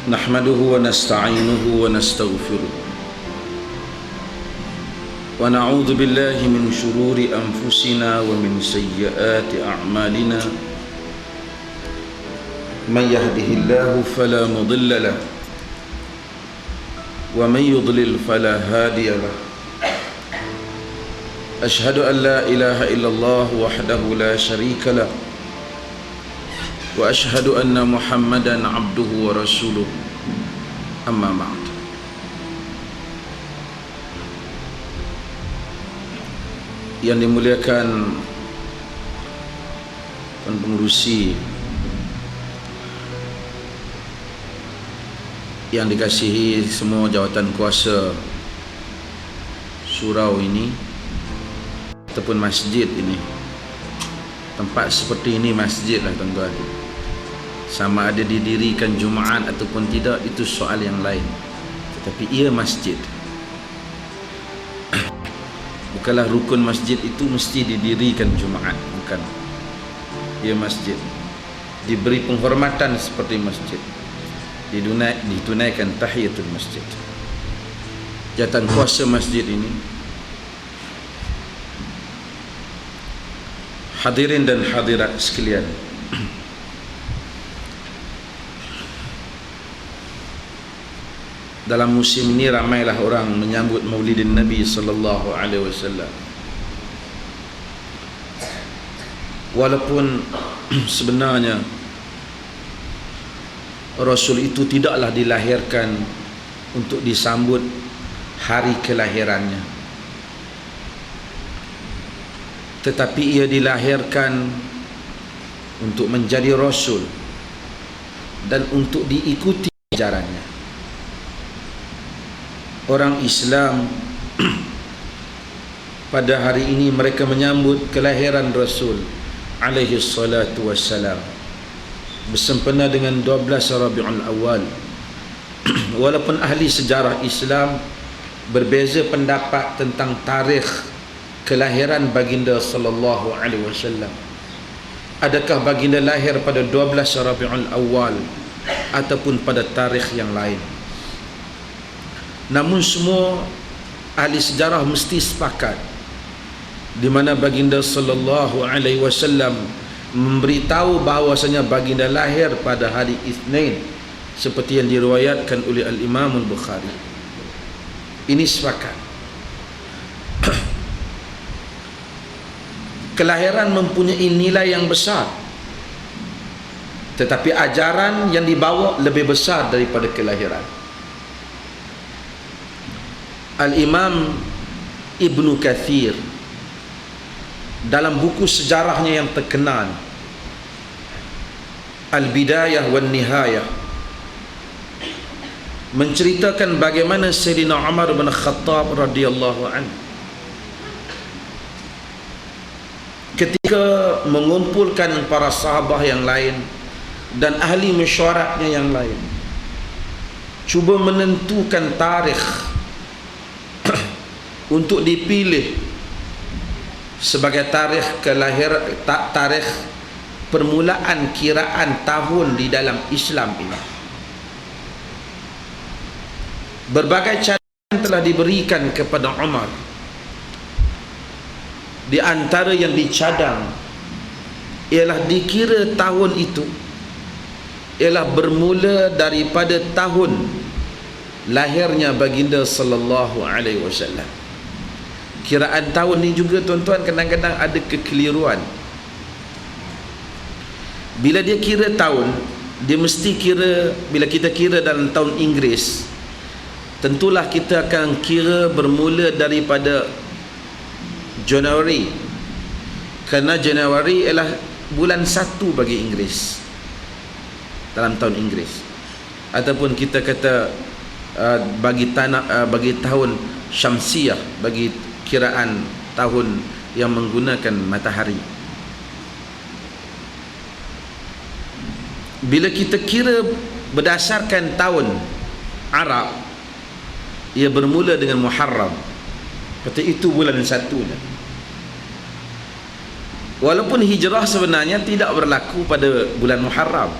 نحمده ونستعينه ونستغفره ونعوذ بالله من شرور أنفسنا ومن سيئات أعمالنا من يهده الله فلا مضل له ومن يضلل فلا هادي له أشهد أن لا إله إلا الله وحده لا شريك له وأشهد أن محمدا عبده ورسوله أما بعد. Yang dimuliakan Tuan Pengerusi, yang dikasihi semua jawatan kuasa surau ini ataupun masjid ini. Tempat seperti ini masjid lah tuan-tuan. Sama ada didirikan Jumaat ataupun tidak, itu soal yang lain. Tetapi ia masjid. Bukanlah rukun masjid itu mesti didirikan Jumaat, bukan. Ia masjid, diberi penghormatan seperti masjid, ditunaikan tahiyatul masjid. Jawatan kuasa masjid ini, hadirin dan hadirat sekalian, dalam musim ini ramailah orang menyambut Maulidin Nabi sallallahu alaihi wasallam. Walaupun sebenarnya Rasul itu tidaklah dilahirkan untuk disambut hari kelahirannya, tetapi ia dilahirkan untuk menjadi Rasul dan untuk diikuti ajarannya. Orang Islam pada hari ini mereka menyambut kelahiran Rasul alaihi salatu wassalam bersempena dengan 12 Rabiul Awal. Walaupun ahli sejarah Islam berbeza pendapat tentang tarikh kelahiran baginda sallallahu alaihi wasallam. Adakah baginda lahir pada 12 Rabiul Awal ataupun pada tarikh yang lain? Namun semua ahli sejarah mesti sepakat di mana baginda sallallahu alaihi wasallam memberitahu bahawasanya baginda lahir pada hari Isnin seperti yang diriwayatkan oleh Al-Imam Al-Bukhari. Ini sepakat. Kelahiran mempunyai nilai yang besar, tetapi ajaran yang dibawa lebih besar daripada kelahiran. Al-Imam Ibnu Kathir dalam buku sejarahnya yang terkenal Al-Bidayah wan Nihayah menceritakan bagaimana Sayyidina Umar bin Khattab radhiyallahu anhu ketika mengumpulkan para sahabat yang lain dan ahli mesyuaratnya yang lain, cuba menentukan tarikh untuk dipilih sebagai tarikh tarikh permulaan kiraan tahun di dalam Islam ini. Berbagai cadangan telah diberikan kepada Umar. Di antara yang dicadang ialah dikira tahun itu ialah bermula daripada tahun lahirnya baginda sallallahu alaihi wasallam. Kiraan tahun ni juga tuan-tuan kadang-kadang ada kekeliruan. Bila dia kira tahun, dia mesti kira, bila kita kira dalam tahun Inggeris, tentulah kita akan kira bermula daripada Januari, kerana Januari ialah bulan 1 bagi Inggeris dalam tahun Inggeris. Ataupun kita kata bagi tahun Syamsiah, bagi kiraan tahun yang menggunakan matahari. Bila kita kira berdasarkan tahun Arab, ia bermula dengan Muharram. Kata itu bulan 1. Walaupun hijrah sebenarnya tidak berlaku pada bulan Muharram,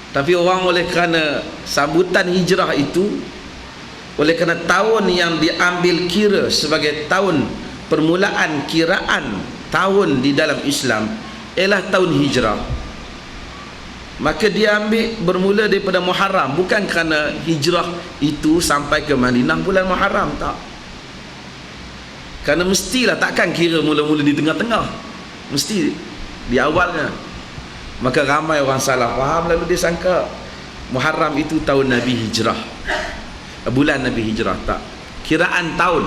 Tapi orang oleh kerana sambutan hijrah itu, oleh kerana tahun yang diambil kira sebagai tahun permulaan kiraan tahun di dalam Islam ialah tahun hijrah, maka dia ambil bermula daripada Muharram. Bukan kerana hijrah itu sampai ke Madinah bulan Muharram, tak. Kerana mestilah, takkan kira mula-mula di tengah-tengah, mesti di awalnya. Maka ramai orang salah faham, lalu dia sangka Muharram itu tahun Nabi hijrah, bulan Nabi hijrah. Tak, kiraan tahun.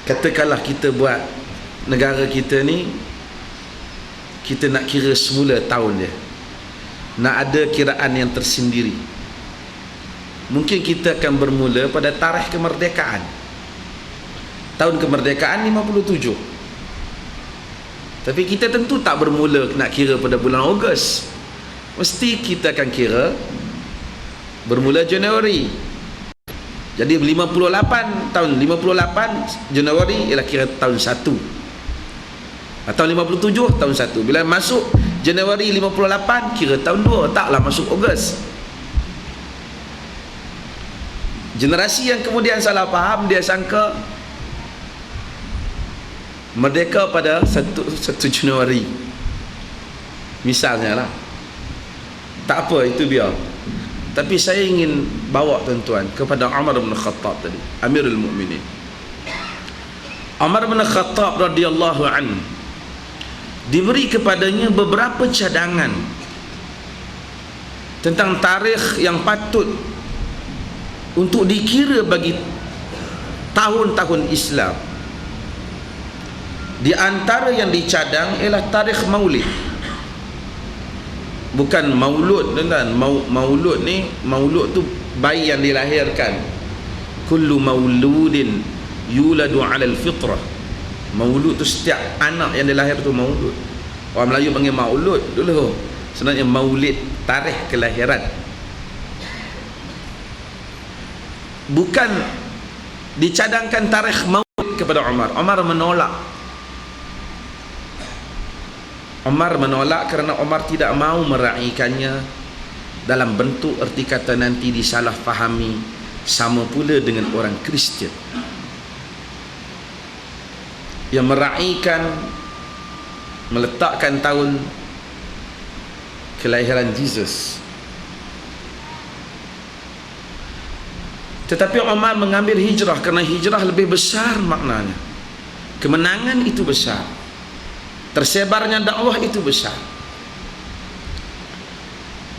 Katakanlah kita buat negara kita ni, kita nak kira semula tahun dia, nak ada kiraan yang tersendiri. Mungkin kita akan bermula pada tarikh kemerdekaan, tahun kemerdekaan 57. Tapi kita tentu tak bermula nak kira pada bulan Ogos. Mesti kita akan kira bermula Januari. Jadi 58, tahun 58 Januari ialah kira tahun 1. Atau 57 tahun 1. Bila masuk Januari 58 kira tahun 2, taklah masuk Ogos. Generasi yang kemudian salah faham, dia sangka merdeka pada 1 Januari misalnya lah. Tak apa, itu biar. Tapi saya ingin bawa tuan-tuan kepada Umar bin Khattab tadi, Amirul Mukminin. Umar bin Khattab radhiyallahu anhu, diberi kepadanya beberapa cadangan tentang tarikh yang patut untuk dikira bagi tahun-tahun Islam. Di antara yang dicadang ialah tarikh Maulid. Bukan maulud, tuan-tuan. Maulud ni, maulud tu bayi yang dilahirkan. Kullu mauludin yuladu 'alal fitrah. Maulud tu setiap anak yang dilahir tu maulud. Orang Melayu panggil maulud dulu. Sebenarnya maulid, tarikh kelahiran. Bukan dicadangkan tarikh maulid kepada Umar. Umar menolak. Umar menolak kerana Umar tidak mahu meraihkannya dalam bentuk erti kata nanti disalah fahami, sama pula dengan orang Kristian yang meraihkan, meletakkan tahun kelahiran Yesus. Tetapi Umar mengambil hijrah kerana hijrah lebih besar maknanya. Kemenangan itu besar, tersebarnya dakwah itu besar.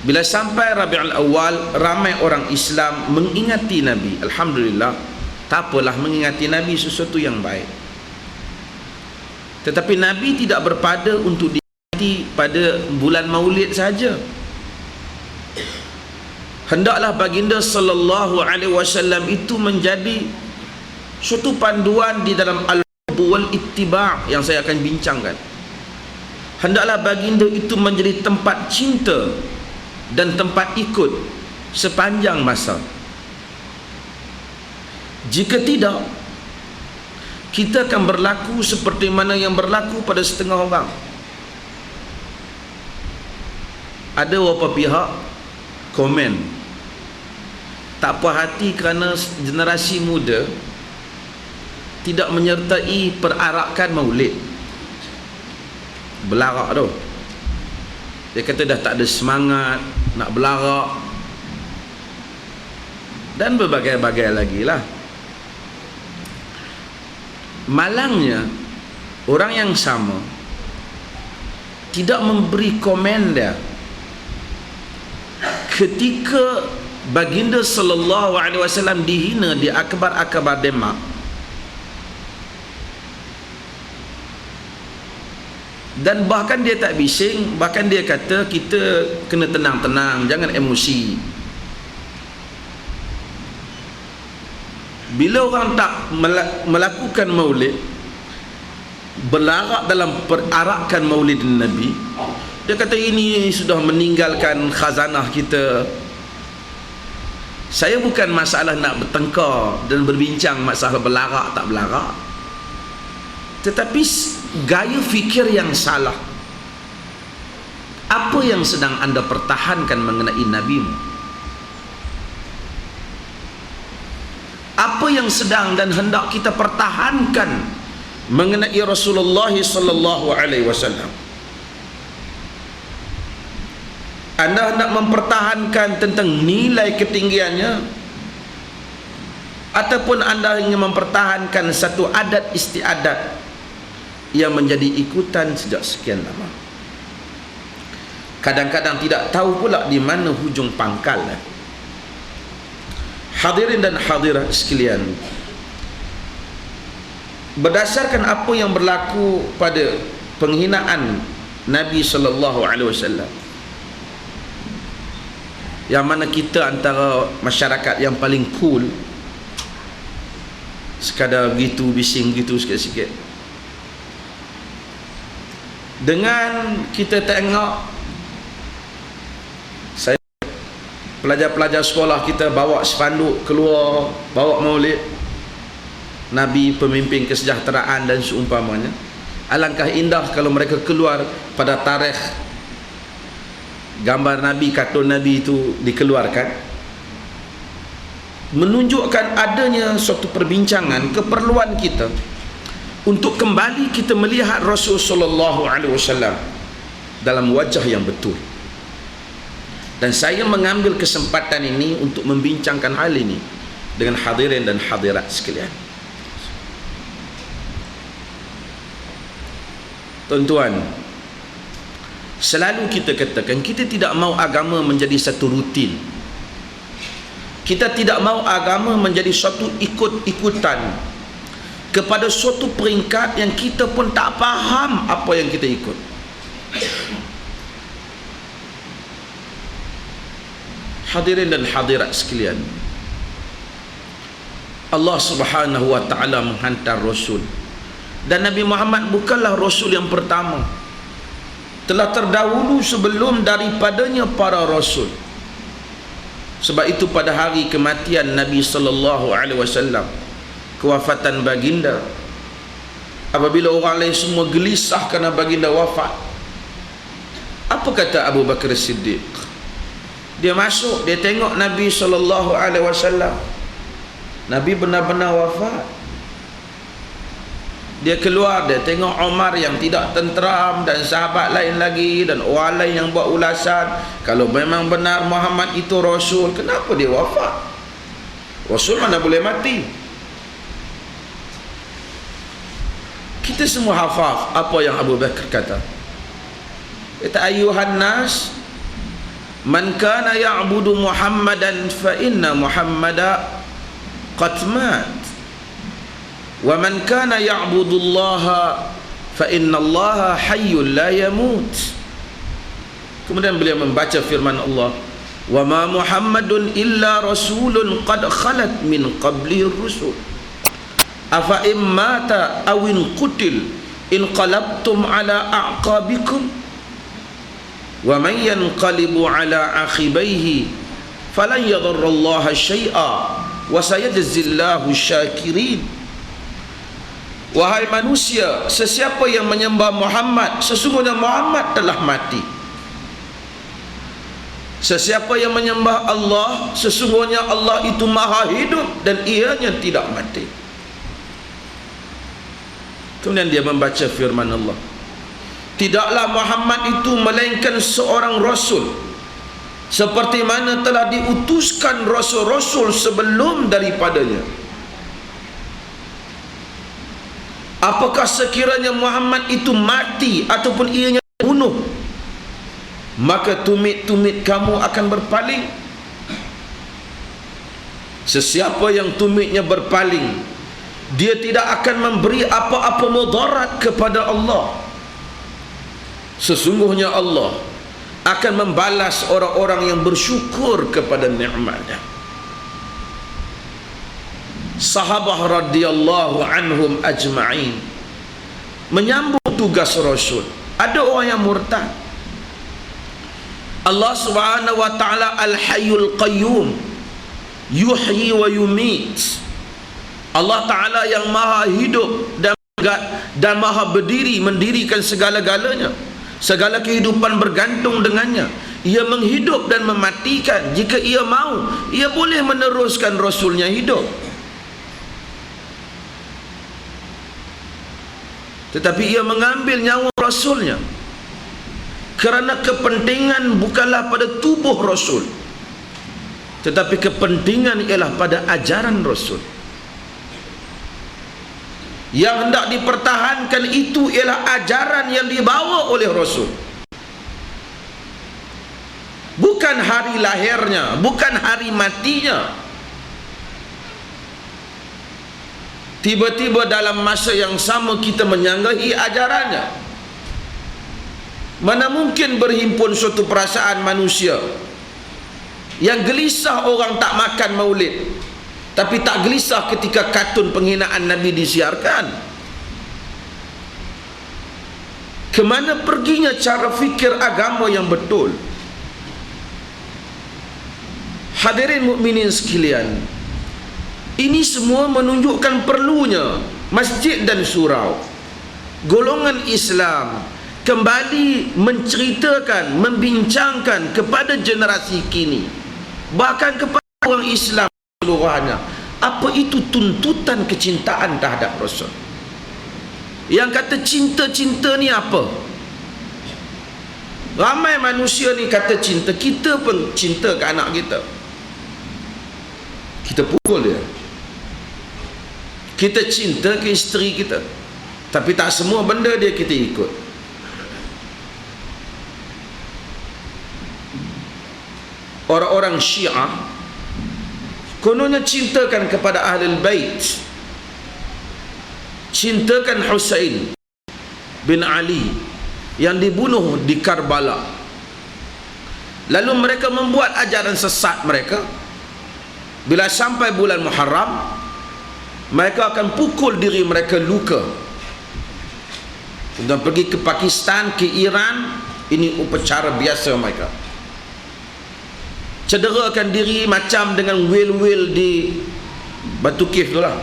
Bila sampai Rabiul Awal, ramai orang Islam mengingati Nabi. Alhamdulillah, tak apalah, mengingati Nabi sesuatu yang baik. Tetapi Nabi tidak berpada untuk diingati pada bulan Maulid saja. Hendaklah baginda sallallahu alaihi wasallam itu menjadi suatu panduan di dalam al-hub wal ittiba' yang saya akan bincangkan. Hendaklah baginda itu menjadi tempat cinta dan tempat ikut sepanjang masa. Jika tidak, kita akan berlaku seperti mana yang berlaku pada setengah orang. Ada beberapa pihak komen tak puas hati kerana generasi muda tidak menyertai perarakan Maulid. Belarak tu, dia kata dah tak ada semangat nak belarak, dan berbagai-bagai lagi lah. Malangnya orang yang sama tidak memberi komen dia ketika baginda sallallahu alaihi wasallam dihina di akbar-akbar Demak. Dan bahkan dia tak bising, bahkan dia kata kita kena tenang-tenang, jangan emosi. Bila orang tak melakukan maulid, berlarak dalam perarakan maulid Nabi, dia kata ini sudah meninggalkan khazanah kita. Saya bukan masalah nak bertengkar dan berbincang masalah berlarak tak berlarak, tetapi gaya fikir yang salah. Apa yang sedang anda pertahankan mengenai nabimu? Apa yang sedang dan hendak kita pertahankan mengenai Rasulullah sallallahu alaihi wasallam? Anda hendak mempertahankan tentang nilai ketinggiannya, ataupun anda ingin mempertahankan satu adat istiadat yang menjadi ikutan sejak sekian lama? Kadang-kadang tidak tahu pula di mana hujung pangkal. Hadirin dan hadirat sekalian, berdasarkan apa yang berlaku pada penghinaan Nabi sallallahu alaihi wasallam, yang mana kita antara masyarakat yang paling cool, sekadar gitu bising gitu sikit-sikit, dengan kita tengok pelajar-pelajar sekolah kita bawa spanduk keluar, bawa maulid Nabi pemimpin kesejahteraan dan seumpamanya. Alangkah indah kalau mereka keluar pada tarikh gambar Nabi, kartun Nabi itu dikeluarkan, menunjukkan adanya suatu perbincangan keperluan kita untuk kembali kita melihat Rasul sallallahu alaihi wasallam dalam wajah yang betul. Dan saya mengambil kesempatan ini untuk membincangkan hal ini dengan hadirin dan hadirat sekalian. Tuan-tuan, selalu kita katakan kita tidak mahu agama menjadi satu rutin. Kita tidak mahu agama menjadi suatu ikut-ikutan kepada suatu peringkat yang kita pun tak faham apa yang kita ikut. Hadirin dan hadirat sekalian, Allah Subhanahu wa taala menghantar rasul, dan Nabi Muhammad bukanlah rasul yang pertama. Telah terdahulu sebelum daripadanya para rasul. Sebab itu pada hari kematian Nabi sallallahu alaihi wasallam, kewafatan baginda, apabila orang lain semua gelisah kerana baginda wafat, apa kata Abu Bakar Siddiq? Dia masuk, dia tengok Nabi sallallahu alaihi wasallam, Nabi benar-benar wafat. Dia keluar, dia tengok Umar yang tidak tenteram, dan sahabat lain lagi, dan orang lain yang buat ulasan, kalau memang benar Muhammad itu Rasul, kenapa dia wafat? Rasul mana boleh mati? Kita semua hafal apa yang Abu Bakar kata. Kata, ayuhan nas, man kana ya'budu Muhammadan fa inna Muhammada qad mat, wa man kana ya'budu Allah fa inna Allah hayyul la yamut. Kemudian beliau membaca firman Allah, wa ma Muhammadun illa rasulun qad khalat min qablihi rusul afa immata aw in qutil inqalabtum ala a'qabikum wa man yanqalibu ala akhibaihi falan yadurrallaha syai'a wa sayajzillahu syakirin. Wahai manusia, sesiapa yang menyembah Muhammad, sesungguhnya Muhammad telah mati. Sesiapa yang menyembah Allah, sesungguhnya Allah itu maha hidup dan ianya tidak mati. Kemudian dia membaca firman Allah, tidaklah Muhammad itu melainkan seorang rasul, seperti mana telah diutuskan rasul-rasul sebelum daripadanya. Apakah sekiranya Muhammad itu mati ataupun ianya bunuh, maka tumit-tumit kamu akan berpaling. Sesiapa yang tumitnya berpaling, dia tidak akan memberi apa-apa mudarat kepada Allah. Sesungguhnya Allah akan membalas orang-orang yang bersyukur kepada nikmat-Nya. Sahabah radhiyallahu anhum ajma'in menyambung tugas Rasul. Ada orang yang murtad. Allah Subhanahu wa taala Al-Hayyul Qayyum, yuhyi wa yumit. Allah Taala yang maha hidup dan maha berdiri, mendirikan segala-galanya. Segala kehidupan bergantung dengannya. Ia menghidup dan mematikan. Jika ia mahu, ia boleh meneruskan Rasulnya hidup. Tetapi ia mengambil nyawa Rasulnya kerana kepentingan bukanlah pada tubuh Rasul, tetapi kepentingan ialah pada ajaran Rasul. Yang hendak dipertahankan itu ialah ajaran yang dibawa oleh Rasul, bukan hari lahirnya, bukan hari matinya. Tiba-tiba dalam masa yang sama kita menyanggahi ajarannya. Mana mungkin berhimpun suatu perasaan manusia yang gelisah orang tak makan maulid, tapi tak gelisah ketika kartun penghinaan Nabi disiarkan. Kemana perginya cara fikir agama yang betul? Hadirin mukminin sekalian, ini semua menunjukkan perlunya masjid dan surau, golongan Islam kembali menceritakan, membincangkan kepada generasi kini, bahkan kepada orang Islam seluruhnya, apa itu tuntutan kecintaan terhadap Rasul. Yang kata cinta-cinta ni apa? Ramai manusia ni kata cinta. Kita pun cinta ke anak kita, kita pukul dia. Kita cinta ke isteri kita, tapi tak semua benda dia kita ikut. Orang-orang Syiah kononnya cintakan kepada Ahlul Bait, cintakan Husain bin Ali yang dibunuh di Karbala. Lalu mereka membuat ajaran sesat mereka. Bila sampai bulan Muharram, mereka akan pukul diri mereka luka. Kemudian pergi ke Pakistan, ke Iran, ini upacara biasa mereka. Cederakan diri macam dengan wil-wil di Batu Kif tu lah.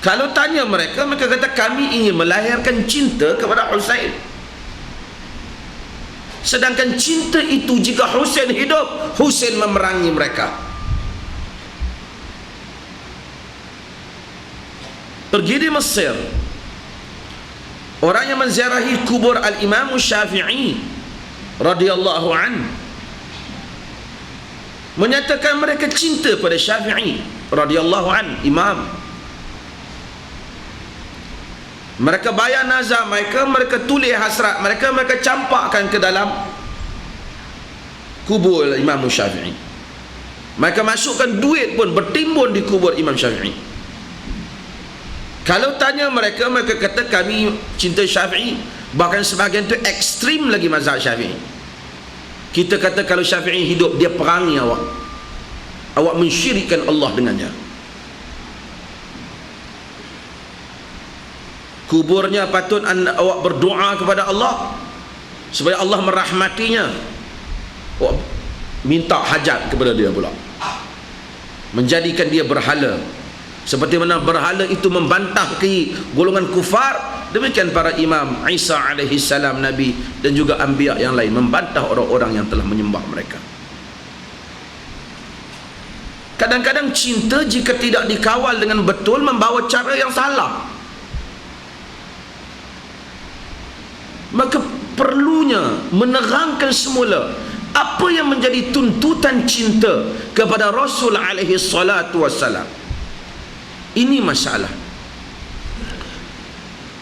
Kalau tanya mereka, mereka kata kami ingin melahirkan cinta kepada Husain. Sedangkan cinta itu jika Husain hidup, Husain memerangi mereka. Pergi di Mesir, orang yang menziarahi kubur Al-Imam Syafi'i radhiyallahu an menyatakan mereka cinta pada Syafi'i radhiyallahu an, imam. Mereka bayar nazar mereka, mereka tulis hasrat mereka, mereka campakkan ke dalam kubur Imam Syafi'i. Mereka masukkan duit pun bertimbun di kubur Imam Syafi'i. Kalau tanya mereka, mereka kata kami cinta Syafi'i. Bahkan sebahagian tu ekstrim lagi mazhab Syafi'i. Kita kata kalau Syafi'i hidup, dia perangi awak, awak mensyirikkan Allah dengannya. Kuburnya patut awak berdoa kepada Allah supaya Allah merahmatinya. Awak minta hajat kepada dia pula, menjadikan dia berhala. Seperti mana berhala itu membantah ke golongan kufar, demikian para imam Isa alaihi salam, Nabi dan juga anbiya yang lain membantah orang-orang yang telah menyembah mereka. Kadang-kadang cinta jika tidak dikawal dengan betul membawa cara yang salah. Maka perlunya menerangkan semula apa yang menjadi tuntutan cinta kepada Rasul alaihi salatu wassalam. Ini masalah.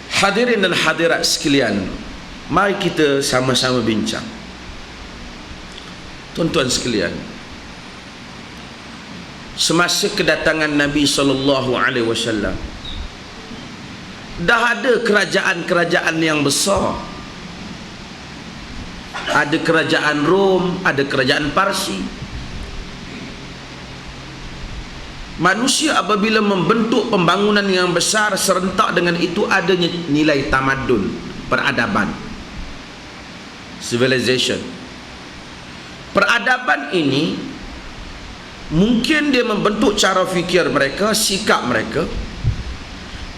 Hadirin dan hadirat sekalian, mari kita sama-sama bincang. Tuan-tuan sekalian, semasa kedatangan Nabi SAW, dah ada kerajaan-kerajaan yang besar. Ada kerajaan Rom, ada kerajaan Parsi. Manusia apabila membentuk pembangunan yang besar, serentak dengan itu adanya nilai tamadun, peradaban, civilization. Peradaban ini mungkin dia membentuk cara fikir mereka, sikap mereka,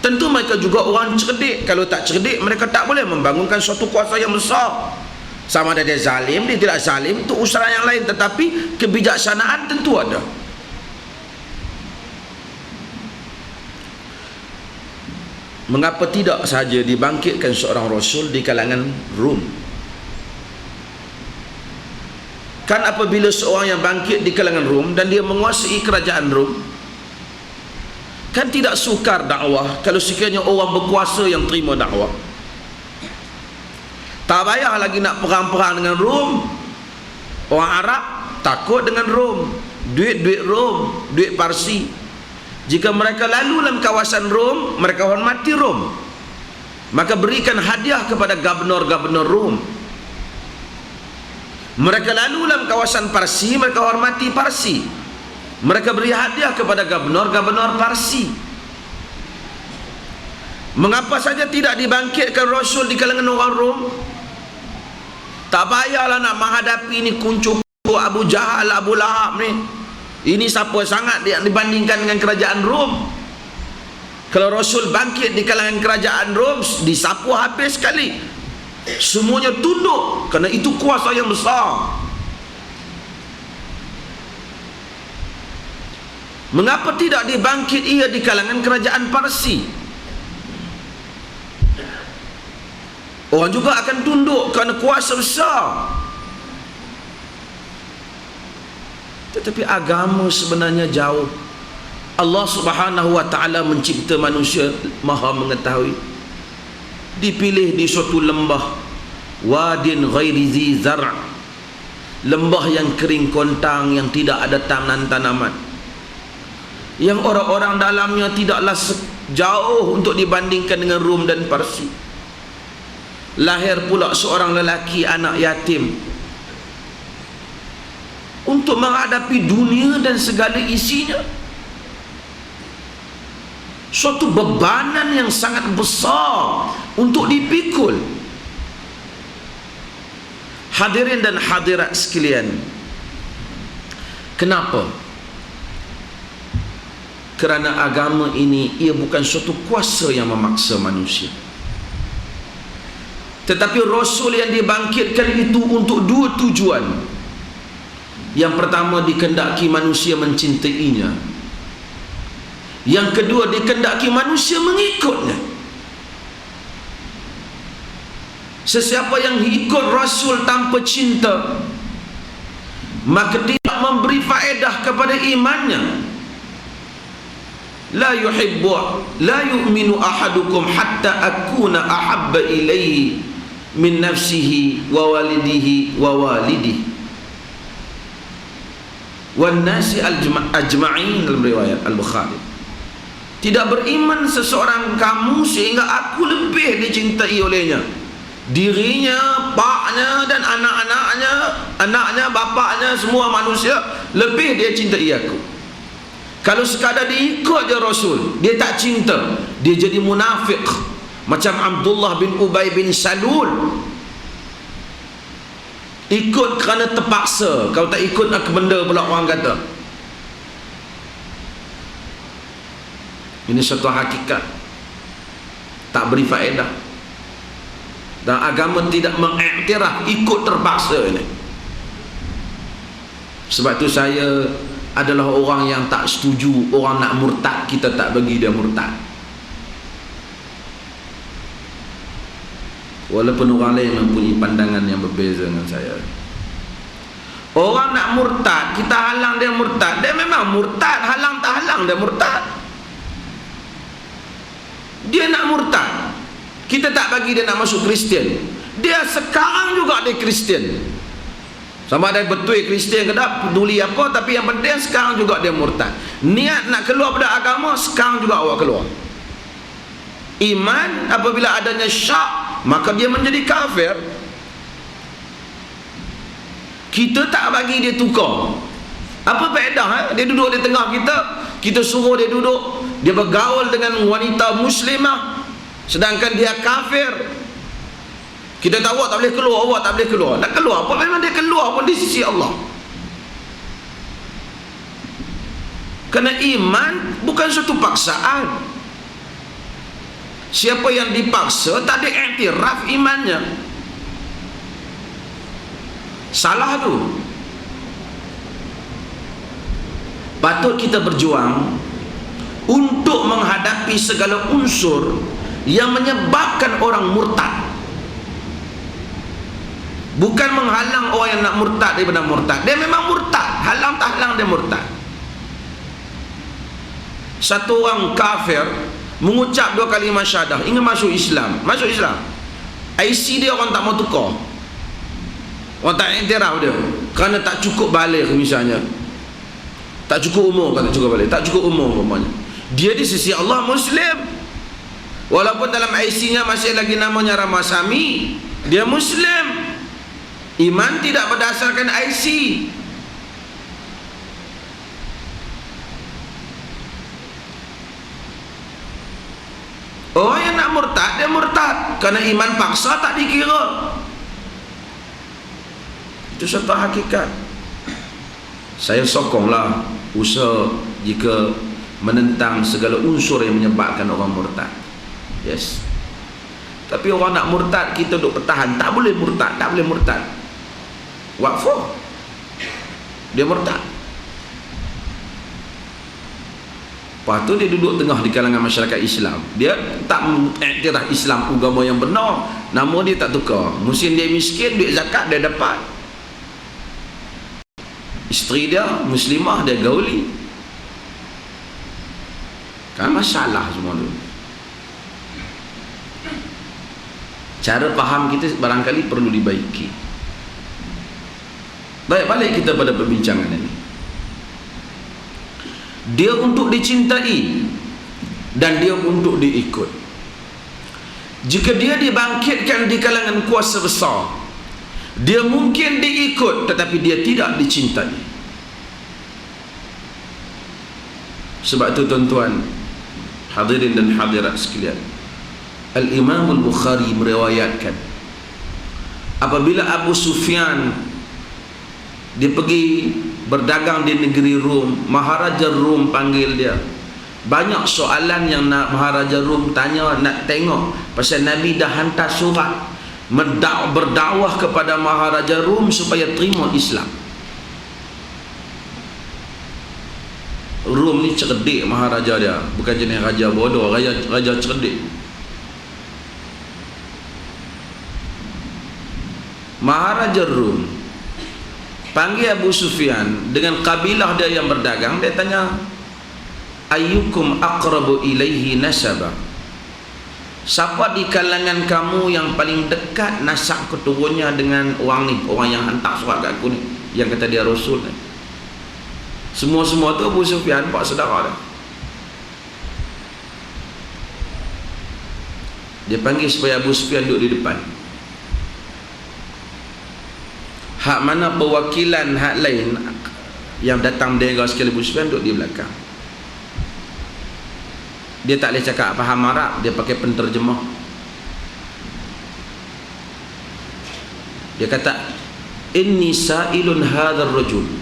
Tentu mereka juga orang cerdik. Kalau tak cerdik, mereka tak boleh membangunkan suatu kuasa yang besar. Sama ada dia zalim, dia tidak zalim, itu usaha yang lain. Tetapi kebijaksanaan tentu ada. Mengapa tidak sahaja dibangkitkan seorang Rasul di kalangan Rom? Kan apabila seorang yang bangkit di kalangan Rom dan dia menguasai kerajaan Rom, kan tidak sukar dakwah kalau sekiranya orang berkuasa yang terima dakwah. Tak payah lagi nak perang-perang dengan Rom. Orang Arab takut dengan Rom. Duit Rom, duit Parsi. Jika mereka lalu dalam kawasan Rom, mereka hormati Rom, maka berikan hadiah kepada gubernur-gubernur Rom. Mereka lalu dalam kawasan Parsi, mereka hormati Parsi, mereka beri hadiah kepada gubernur-gubernur Parsi. Mengapa saja tidak dibangkitkan Rasul di kalangan orang Rom? Tak payahlah nak menghadapi ni kuncup Abu Jahal, Abu Lahab ni. Ini siapa sangat dia dibandingkan dengan kerajaan Rom. Kalau Rasul bangkit di kalangan kerajaan Rom, disapu habis sekali. Semuanya tunduk, kerana itu kuasa yang besar. Mengapa tidak dibangkit ia di kalangan kerajaan Parsi? Orang juga akan tunduk kerana kuasa besar. Tetapi agama sebenarnya jauh. Allah Subhanahu wa ta'ala mencipta manusia maha mengetahui. Dipilih di suatu lembah, wadin ghairi zi zar', lembah yang kering kontang, yang tidak ada tanaman-tanaman, yang orang-orang dalamnya tidaklah jauh untuk dibandingkan dengan Rom dan Parsi. Lahir pula seorang lelaki anak yatim untuk menghadapi dunia dan segala isinya. Suatu bebanan yang sangat besar untuk dipikul. Hadirin dan hadirat sekalian, kenapa? Kerana agama ini ia bukan suatu kuasa yang memaksa manusia, tetapi Rasul yang dibangkitkan itu untuk dua tujuan. Yang pertama, dikehendaki manusia mencintainya. Yang kedua, dikehendaki manusia mengikutnya. Sesiapa yang ikut Rasul tanpa cinta, maka tidak memberi faedah kepada imannya. La yu'minu ahadukum hatta akuna ahabba ilaihi min nafsihi wa walidihi wa walidihi wan nasi ajma'in, dalam riwayat Al-Bukhari. Tidak beriman seseorang kamu sehingga aku lebih dicintai olehnya, dirinya, paknya dan anaknya, bapaknya, semua manusia, lebih dia cintai aku. Kalau sekadar diikut je Rasul, dia tak cinta, dia jadi munafik. Macam Abdullah bin Ubay bin Salul, ikut kerana terpaksa. Kalau tak ikut nak benda pula orang kata. Ini satu hakikat tak beri faedah, dan agama tidak mengiktiraf ikut terpaksa ini. Sebab tu saya adalah orang yang tak setuju orang nak murtad, kita tak bagi dia murtad. Walaupun orang lain mempunyai pandangan yang berbeza dengan saya. Orang nak murtad, kita halang dia murtad, dia memang murtad. Halang tak halang dia murtad. Dia nak murtad, kita tak bagi dia nak masuk Kristian. Dia sekarang juga dia Kristian. Sama ada betul Kristian ke tak, peduli apa, tapi yang penting sekarang juga dia murtad. Niat nak keluar pada agama, sekarang juga awak keluar. Iman apabila adanya syak, maka dia menjadi kafir. Kita tak bagi dia tukar. Apa faedah dia duduk di tengah kita, kita suruh dia duduk, dia bergaul dengan wanita muslimah, sedangkan dia kafir. Kita tahu awak tak boleh keluar, awak tak boleh keluar. Nak keluar apa? Memang dia keluar pun di sisi Allah. Kerana iman bukan suatu paksaan. Siapa yang dipaksa tak ada iktiraf imannya, salah tu. Patut kita berjuang untuk menghadapi segala unsur yang menyebabkan orang murtad. Bukan menghalang orang yang nak murtad daripada murtad. Dia memang murtad, halang tak halang dia murtad. Satu orang kafir mengucap 2 kalimah syahadah, ingin masuk Islam, masuk Islam, IC dia orang tak mau tukar, orang tak iktiraf dia kerana tak cukup balik misalnya, tak cukup umur, tak cukup balik, tak cukup umur umpamanya. Dia di sisi Allah Muslim, walaupun dalam IC-nya masih lagi namanya Ramasami, dia Muslim. Iman tidak berdasarkan IC. Orang yang nak murtad, dia murtad kerana iman paksa tak dikira. Itu satu hakikat. Saya sokonglah usaha jika menentang segala unsur yang menyebabkan orang murtad. Yes. Tapi orang nak murtad, kita duk pertahan, tak boleh murtad, tak boleh murtad. What for? Dia murtad. Lepas tu dia duduk tengah di kalangan masyarakat Islam. Dia tak mengiktiraf Islam agama yang benar, nama dia tak tukar. Musim dia miskin, duit zakat dia dapat. Isteri dia muslimah, dia gauli. Kan masalah semua tu. Cara faham kita barangkali perlu dibaiki. Baik, balik kita pada perbincangan ini. Dia untuk dicintai dan dia untuk diikut. Jika dia dibangkitkan di kalangan kuasa besar, dia mungkin diikut tetapi dia tidak dicintai. Sebab itu tuan-tuan, hadirin dan hadirat sekalian, Al-Imam Al-Bukhari meriwayatkan, apabila Abu Sufyan dia pergi berdagang di negeri Rom, Maharaja Rom panggil dia. Banyak soalan yang nak Maharaja Rom tanya, nak tengok pasal Nabi dah hantar surat berdakwah kepada Maharaja Rom supaya terima Islam. Rom ni cerdik Maharaja dia, bukan jenis raja bodoh, raja cerdik. Maharaja Rom panggil Abu Sufyan dengan kabilah dia yang berdagang. Dia tanya, ayyukum aqrabu ilaihi nasaba, siapa di kalangan kamu yang paling dekat nasab keturunnya dengan orang ni, orang yang hantar surat kat aku ni, yang kata dia Rasul ni. Semua-semua tu Abu Sufyan pak saudara dia. Dia panggil supaya Abu Sufyan duduk di depan. Hak mana perwakilan hak lain yang datang mendengar sekali Abu Sufyan duduk di belakang. Dia tak boleh cakap faham Arab, dia pakai penterjemah. Dia kata, inni sa'ilun hadzal rajul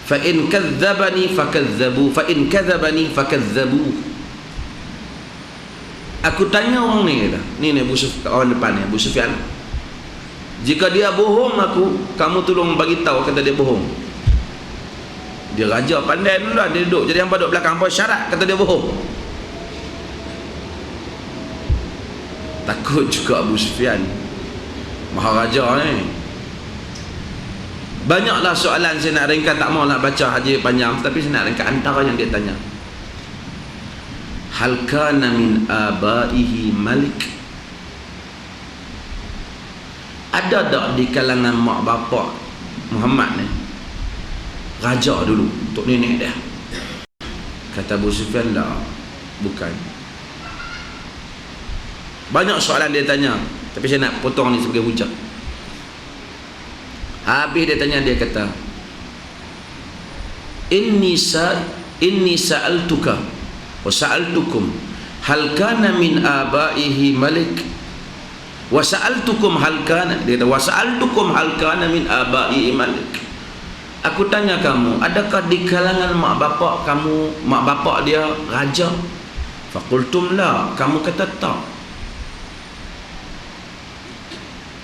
fa in kadzdzabani fakazzabu fa in kadzabani fakazzabu. Aku tanya orang ni, kata. Ni Abu Sufyan, orang depan ni Abu Sufyan. Jika dia bohong aku, kamu tolong bagi tahu kata dia bohong. Dia raja pandai dulu lah, dia duduk jadi hamba duduk belakang, apa syarat kata dia bohong. Takut juga Abu Sufyan, Maharaja ni. Banyaklah soalan saya nak ringkas, tak mau nak baca haji panjang, tapi saya nak ringkas antara yang dia tanya. Hal kana min abaihi malik, ada tak di kalangan mak bapak Muhammad ni raja dulu untuk nenek dia? Kata Abu Sufyan, lah, bukan. Banyak soalan dia tanya, tapi saya nak potong ni sebagai hujah. Habis dia tanya, dia kata, inni sa'altuka wa sa'altukum hal kana min abaihi malik wa sa'altukum hal kana, dia kata, wa sa'altukum hal kana min abaihi malik. Aku tanya kamu, adakah di kalangan mak bapak kamu, mak bapak dia raja? Faqultum la, kamu kata tak.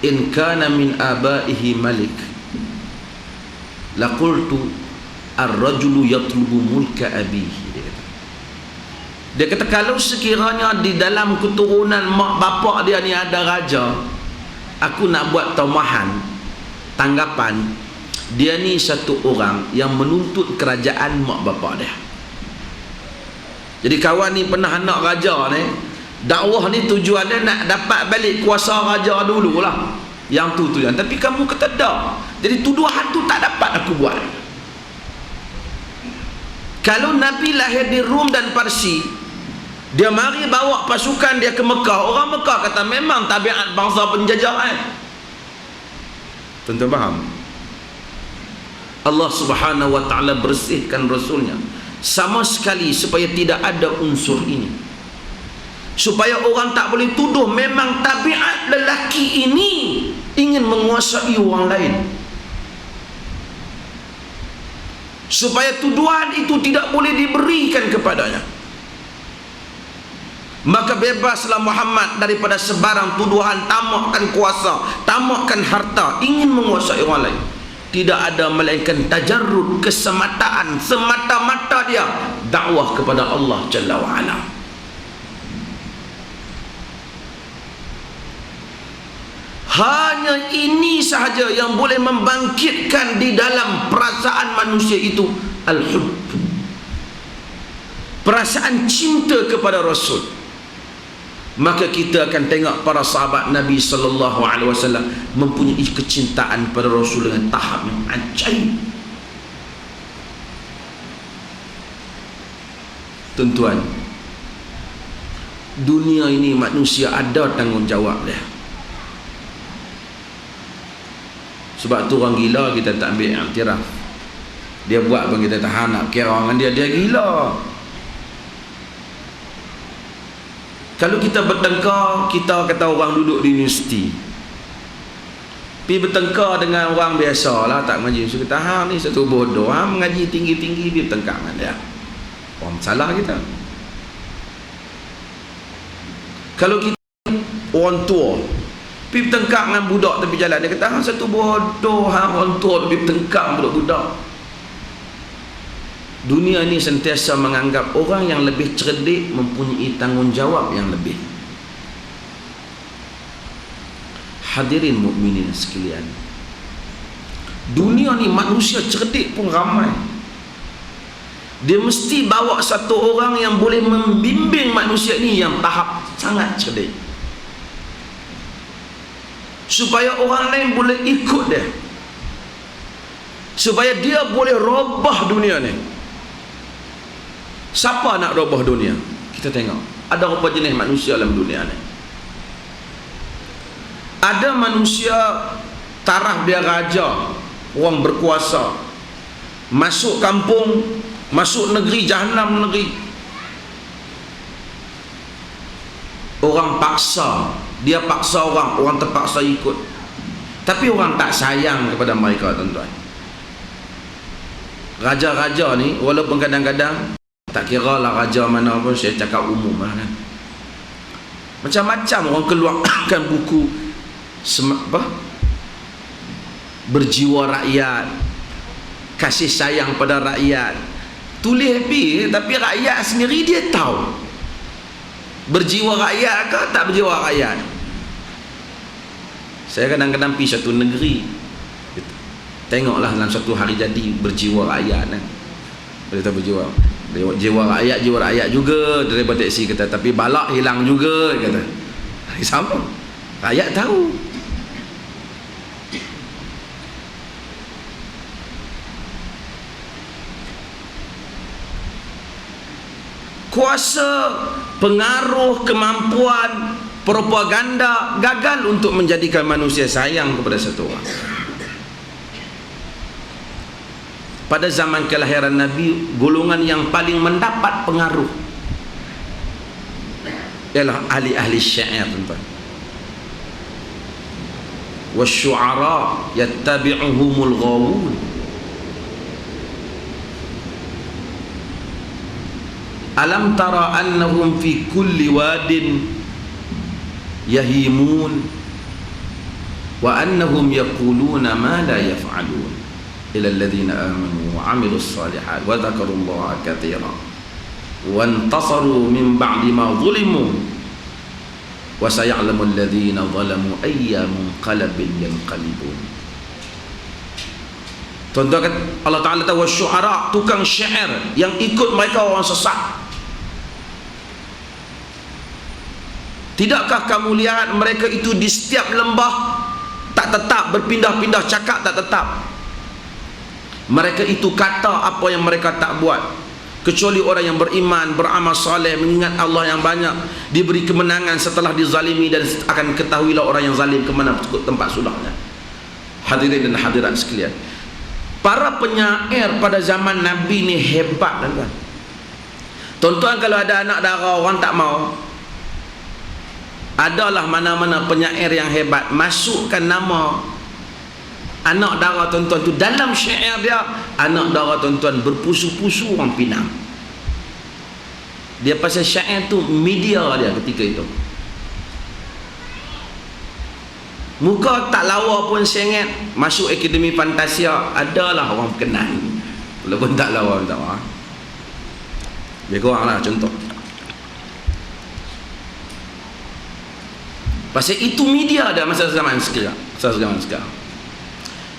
In kana min abaihi malik laqultu ar-rajulu yatlubu mulka abihi. Dia kata kalau sekiranya di dalam keturunan mak bapak dia ni ada raja, aku nak buat taumahan, tanggapan dia ni satu orang yang menuntut kerajaan mak bapak dia. Jadi kawan ni pernah nak raja ni, dakwah ni tujuan dia nak dapat balik kuasa raja dululah. Yang tu tujuan. Tapi kamu kata tak. Jadi tuduhan tu tak dapat aku buat. Kalau Nabi lahir di Rom dan Parsi, dia mari bawa pasukan dia ke Mekah, orang Mekah kata memang tabiat bangsa penjajah. Tuan-tuan faham? Allah Subhanahu wa taala bersihkan rasulnya sama sekali supaya tidak ada unsur ini, supaya orang tak boleh tuduh memang tabiat lelaki ini ingin menguasai orang lain, supaya tuduhan itu tidak boleh diberikan kepadanya. Maka bebaslah Muhammad daripada sebarang tuduhan tamakkan kuasa, tamakkan harta, ingin menguasai orang lain. Tidak ada melainkan tajarrud, kesemataan, semata-mata dia dakwah kepada Allah Jalla wa'ala. Hanya ini sahaja yang boleh membangkitkan di dalam perasaan manusia itu al-hubb, perasaan cinta kepada Rasul. Maka kita akan tengok para sahabat Nabi sallallahu alaihi wasallam mempunyai kecintaan pada Rasul dengan tahap yang ajaib. Tuan-tuan, dunia ini manusia ada tanggungjawab dia. Sebab tu orang gila kita tak ambil iktiraf. Dia buat pun kita tahan, nak kira dengan dia gila. Kalau kita bertengkar, kita kata orang duduk di universiti, pergi bertengkar dengan orang biasa lah, tak mengaji, so kita hang ni satu bodoh, hang mengaji tinggi-tinggi, pergi bertengkar dengan dia, orang salah kita. Kalau kita orang tua pergi bertengkar dengan budak tepi jalan, dia kata hang satu bodoh, hang orang tua pergi bertengkar dengan budak-budak. Dunia ini sentiasa menganggap orang yang lebih cerdik mempunyai tanggungjawab yang lebih. Hadirin mukminin sekalian, dunia ni manusia cerdik pun ramai. Dia mesti bawa satu orang yang boleh membimbing manusia ni yang tahap sangat cerdik, supaya orang lain boleh ikut dia, supaya dia boleh robah dunia ni. Siapa nak robah dunia? Kita tengok ada berapa jenis manusia dalam dunia ni. Ada manusia taraf dia raja, orang berkuasa, masuk kampung, masuk negeri, jahanam negeri, orang paksa, dia paksa orang terpaksa ikut, tapi orang tak sayang kepada mereka. Tuan-tuan, raja-raja ni walaupun kadang-kadang tak kira lah raja mana pun, saya cakap umum lah kan, macam-macam orang keluarkan buku berjiwa rakyat, kasih sayang pada rakyat, tulis happy, tapi rakyat sendiri dia tahu berjiwa rakyat ke tak berjiwa rakyat. Saya kadang-kadang pergi satu negeri, tengoklah dalam satu hari jadi berjiwa rakyat kan, berita berjiwa jiwa rakyat juga. Driver teksi kata tapi balak hilang juga, kata sama, rakyat tahu. Kuasa, pengaruh, kemampuan, propaganda gagal untuk menjadikan manusia sayang kepada satu orang. Pada zaman kelahiran Nabi, golongan yang paling mendapat pengaruh ialah ahli-ahli syair, tuan-tuan. Wasyu'ara yattabi'uhumul ghawun. Alam tara annahum fi kulli wadin yahimun wa annahum yaquluna ma la yaf'alun ila alladhina amanu wa 'amilus salihat wa dzakarullaha katsiran wa intasaru min ba'di ma zulimu wa sayalamu alladhina zalamu ayya munqalabin yanqalibun. Tuan-tuan, Allah Ta'ala tahu syu'ara, tukang syair yang ikut mereka orang sesat. Tidakkah kamu lihat mereka itu di setiap lembah tak tetap, berpindah-pindah cakap tak tetap. Mereka itu kata apa yang mereka tak buat. Kecuali orang yang beriman, beramal soleh, mengingat Allah yang banyak, diberi kemenangan setelah dizalimi, dan akan ketahuilah orang yang zalim ke mana tempat sudahnya. Hadirin dan hadirat sekalian, para penyair pada zaman Nabi ni hebat, tuan-tuan. Tuan-tuan, kalau ada anak dara orang tak mau, adalah mana-mana penyair yang hebat, masukkan nama anak dara tuan-tuan tu dalam syair dia, anak dara tuan-tuan berpusu-pusu orang Pinang. Dia pasal syair tu media dia ketika itu. Muka tak lawa pun sengit, masuk Akademi Fantasia, adalah orang berkenan. Walaupun tak lawa tak apa. Dia kurang lah contoh. Pasal itu media ada masa zaman sekarang.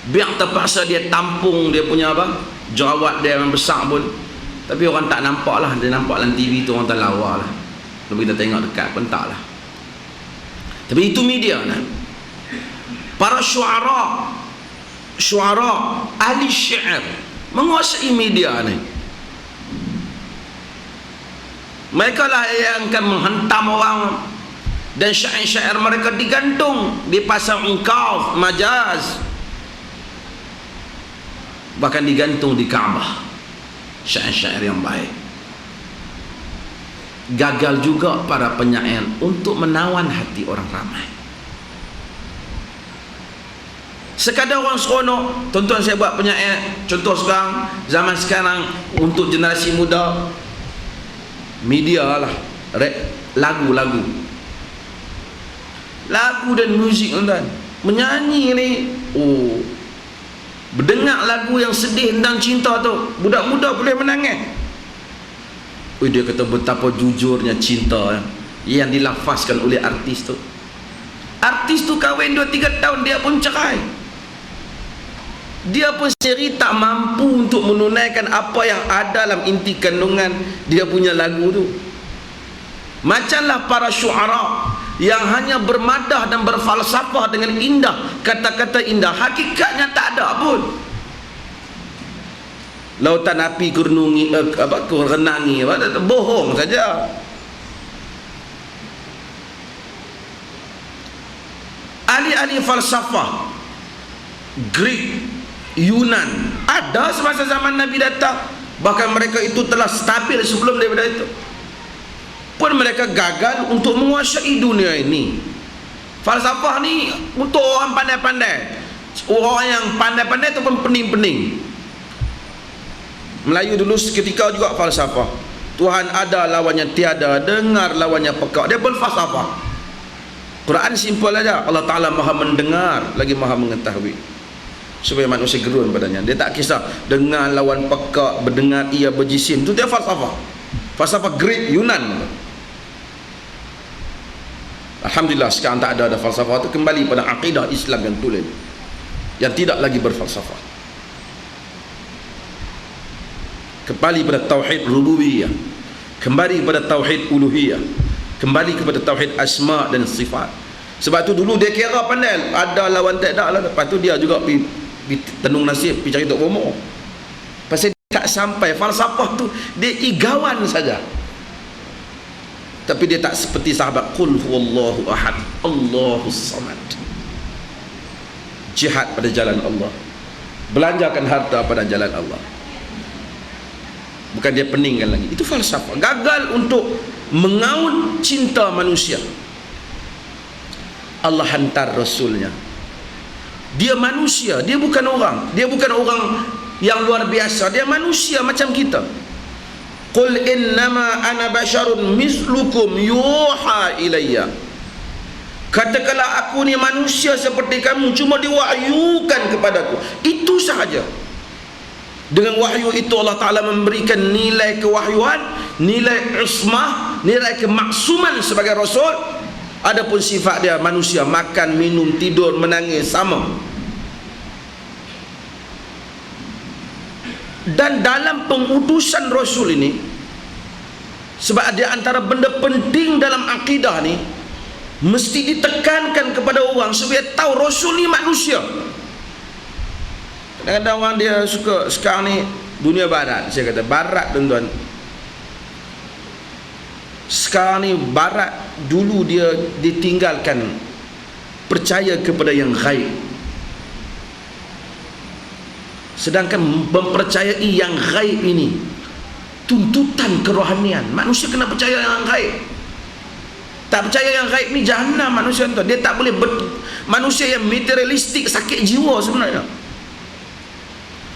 Biar terpaksa dia tampung dia punya apa, jerawat dia yang besar pun, tapi orang tak nampak lah. Dia nampak dalam TV tu orang tak lawa lah. Kalau kita tengok dekat pun tak lah. Tapi itu media nah. Para syuara, ahli syair menguasai media ni. Mereka lah yang akan menghentam orang, dan syair-syair mereka digantung, dipasang ungkaf, majaz, bahkan digantung di Kaabah. Syair-syair yang baik. Gagal juga para penyair untuk menawan hati orang ramai. Sekadar orang seronok. Tuan-tuan, saya buat penyair contoh sekarang, zaman sekarang, untuk generasi muda, media lah, lagu dan muzik, tuan-tuan. Menyanyi ni, berdengar lagu yang sedih tentang cinta tu, budak-budak boleh menangis. Dia kata betapa jujurnya cinta yang dilafazkan oleh artis tu. Artis tu kahwin 2-3 tahun, dia pun cerai. Dia pun sendiri tak mampu untuk menunaikan apa yang ada dalam inti kandungan dia punya lagu tu. Macamlah para syuara yang hanya bermadah dan berfalsafah dengan indah, kata-kata indah, hakikatnya tak ada pun. Lautan api kurenungi, kurenangi, bohong saja. Ahli-ahli falsafah Greek, Yunan ada semasa zaman Nabi datang. Bahkan mereka itu telah stabil sebelum daripada itu. Pun mereka gagal untuk menguasai dunia ini. Falsafah ni untuk orang pandai-pandai, orang yang pandai-pandai itu pun pening-pening. Melayu dulu seketika juga falsafah. Tuhan ada, lawannya tiada, dengar, lawannya peka. Dia pun falsafah. Quran simple aja. Allah Ta'ala maha mendengar lagi maha mengetahui, supaya manusia gerun padanya. Dia tak kisah dengar lawan peka, berdengar ia berjisim. Itu dia falsafah. Falsafah Greek, Yunan. Alhamdulillah sekarang tak ada falsafah itu, kembali pada akidah Islam yang tulen, yang tidak lagi berfalsafah. Kembali pada tauhid rububiyah, kembali pada tauhid uluhiyah, kembali kepada tauhid asma dan sifat. Sebab tu dulu dia kira pandai, ada lawan tak ada lah. Lepas tu dia juga pergi tenung nasib, pergi cari Tok Bomo. Pasal tak sampai falsafah tu, dia igawan saja. Tapi dia tak seperti sahabat, qul huwallahu ahad, Allahus samad. Jihad pada jalan Allah, belanjakan harta pada jalan Allah, bukan dia peningkan lagi. Itu falsafah. Gagal untuk mengaut cinta manusia. Allah hantar Rasulnya. Dia manusia, dia bukan orang. Dia bukan orang yang luar biasa, dia manusia macam kita. Qul innama ana basyarun mislukum yuha ilayya. Katakanlah aku ni manusia seperti kamu, cuma diwahyukan kepadaku. Itu sahaja. Dengan wahyu itu Allah Ta'ala memberikan nilai kewahyuan, nilai ismah, nilai kemaksuman sebagai Rasul. Adapun sifat dia manusia, makan, minum, tidur, menangis, sama. Dan dalam pengutusan Rasul ini, sebab ada antara benda penting dalam akidah ni, mesti ditekankan kepada orang supaya tahu Rasul ni manusia. Kadang-kadang orang dia suka sekarang ni dunia barat, saya kata barat tuan-tuan. Sekarang ni barat, dulu dia ditinggalkan percaya kepada yang ghaib, sedangkan mempercayai yang ghaib ini tuntutan kerohanian. Manusia kena percaya yang ghaib. Tak percaya yang ghaib ni jahannam manusia tu. Dia tak boleh manusia yang materialistik, sakit jiwa sebenarnya.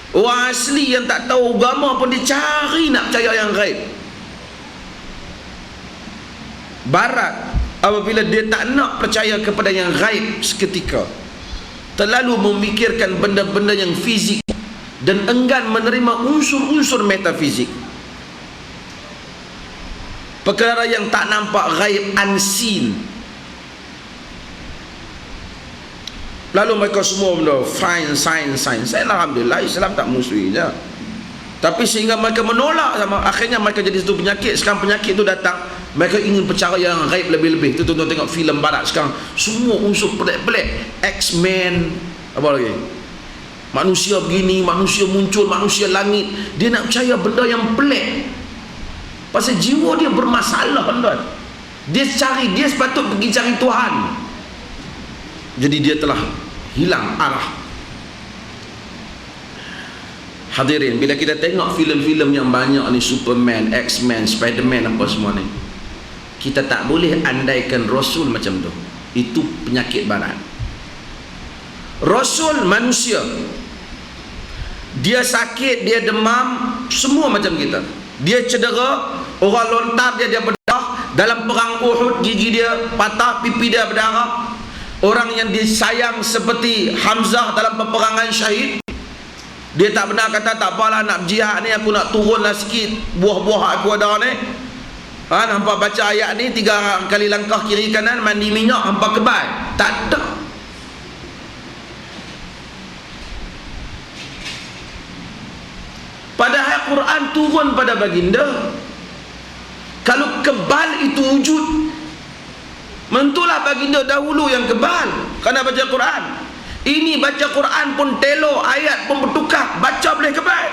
Orang asli yang tak tahu agama pun dia cari nak percaya yang ghaib. Barat apabila dia tak nak percaya kepada yang ghaib seketika, terlalu memikirkan benda-benda yang fizik dan enggan menerima unsur-unsur metafizik, perkara yang tak nampak, ghaib, unseen. Lalu mereka semua benda science. Alhamdulillah Islam tak musuhi je, tapi sehingga mereka menolak sama, akhirnya mereka jadi satu penyakit. Sekarang penyakit tu datang, mereka ingin percaya yang ghaib lebih-lebih. Tu tuan-tuan tengok filem barat sekarang, semua unsur pelik-pelik. X-Men, apa lagi, manusia begini, manusia muncul, manusia langit. Dia nak percaya benda yang pelik, pasal jiwa dia bermasalah tuan-tuan. Dia sepatut pergi cari Tuhan, jadi dia telah hilang arah. Hadirin, bila kita tengok filem-filem yang banyak ni, Superman, X-Men, Spiderman, apa semua ni, kita tak boleh andaikan Rasul macam tu. Itu penyakit barat. Rasul manusia, dia sakit, dia demam, semua macam kita. Dia cedera, orang lontar dia berdarah. Dalam perang Uhud gigi dia patah, pipi dia berdarah. Orang yang disayang seperti Hamzah dalam peperangan syahid, dia tak benar kata tak apalah nak berjihad ni, aku nak turunlah sikit buah-buah aku ada ni. Nampak baca ayat ni 3 kali langkah kiri kanan, mandi minyak, hampa kebal. Tak ada. Padahal Quran turun pada baginda. Kalau kebal itu wujud, mentulah baginda dahulu yang kebal kerana baca Quran. Ini baca Quran pun telo, ayat pun bertukar, baca boleh kebal.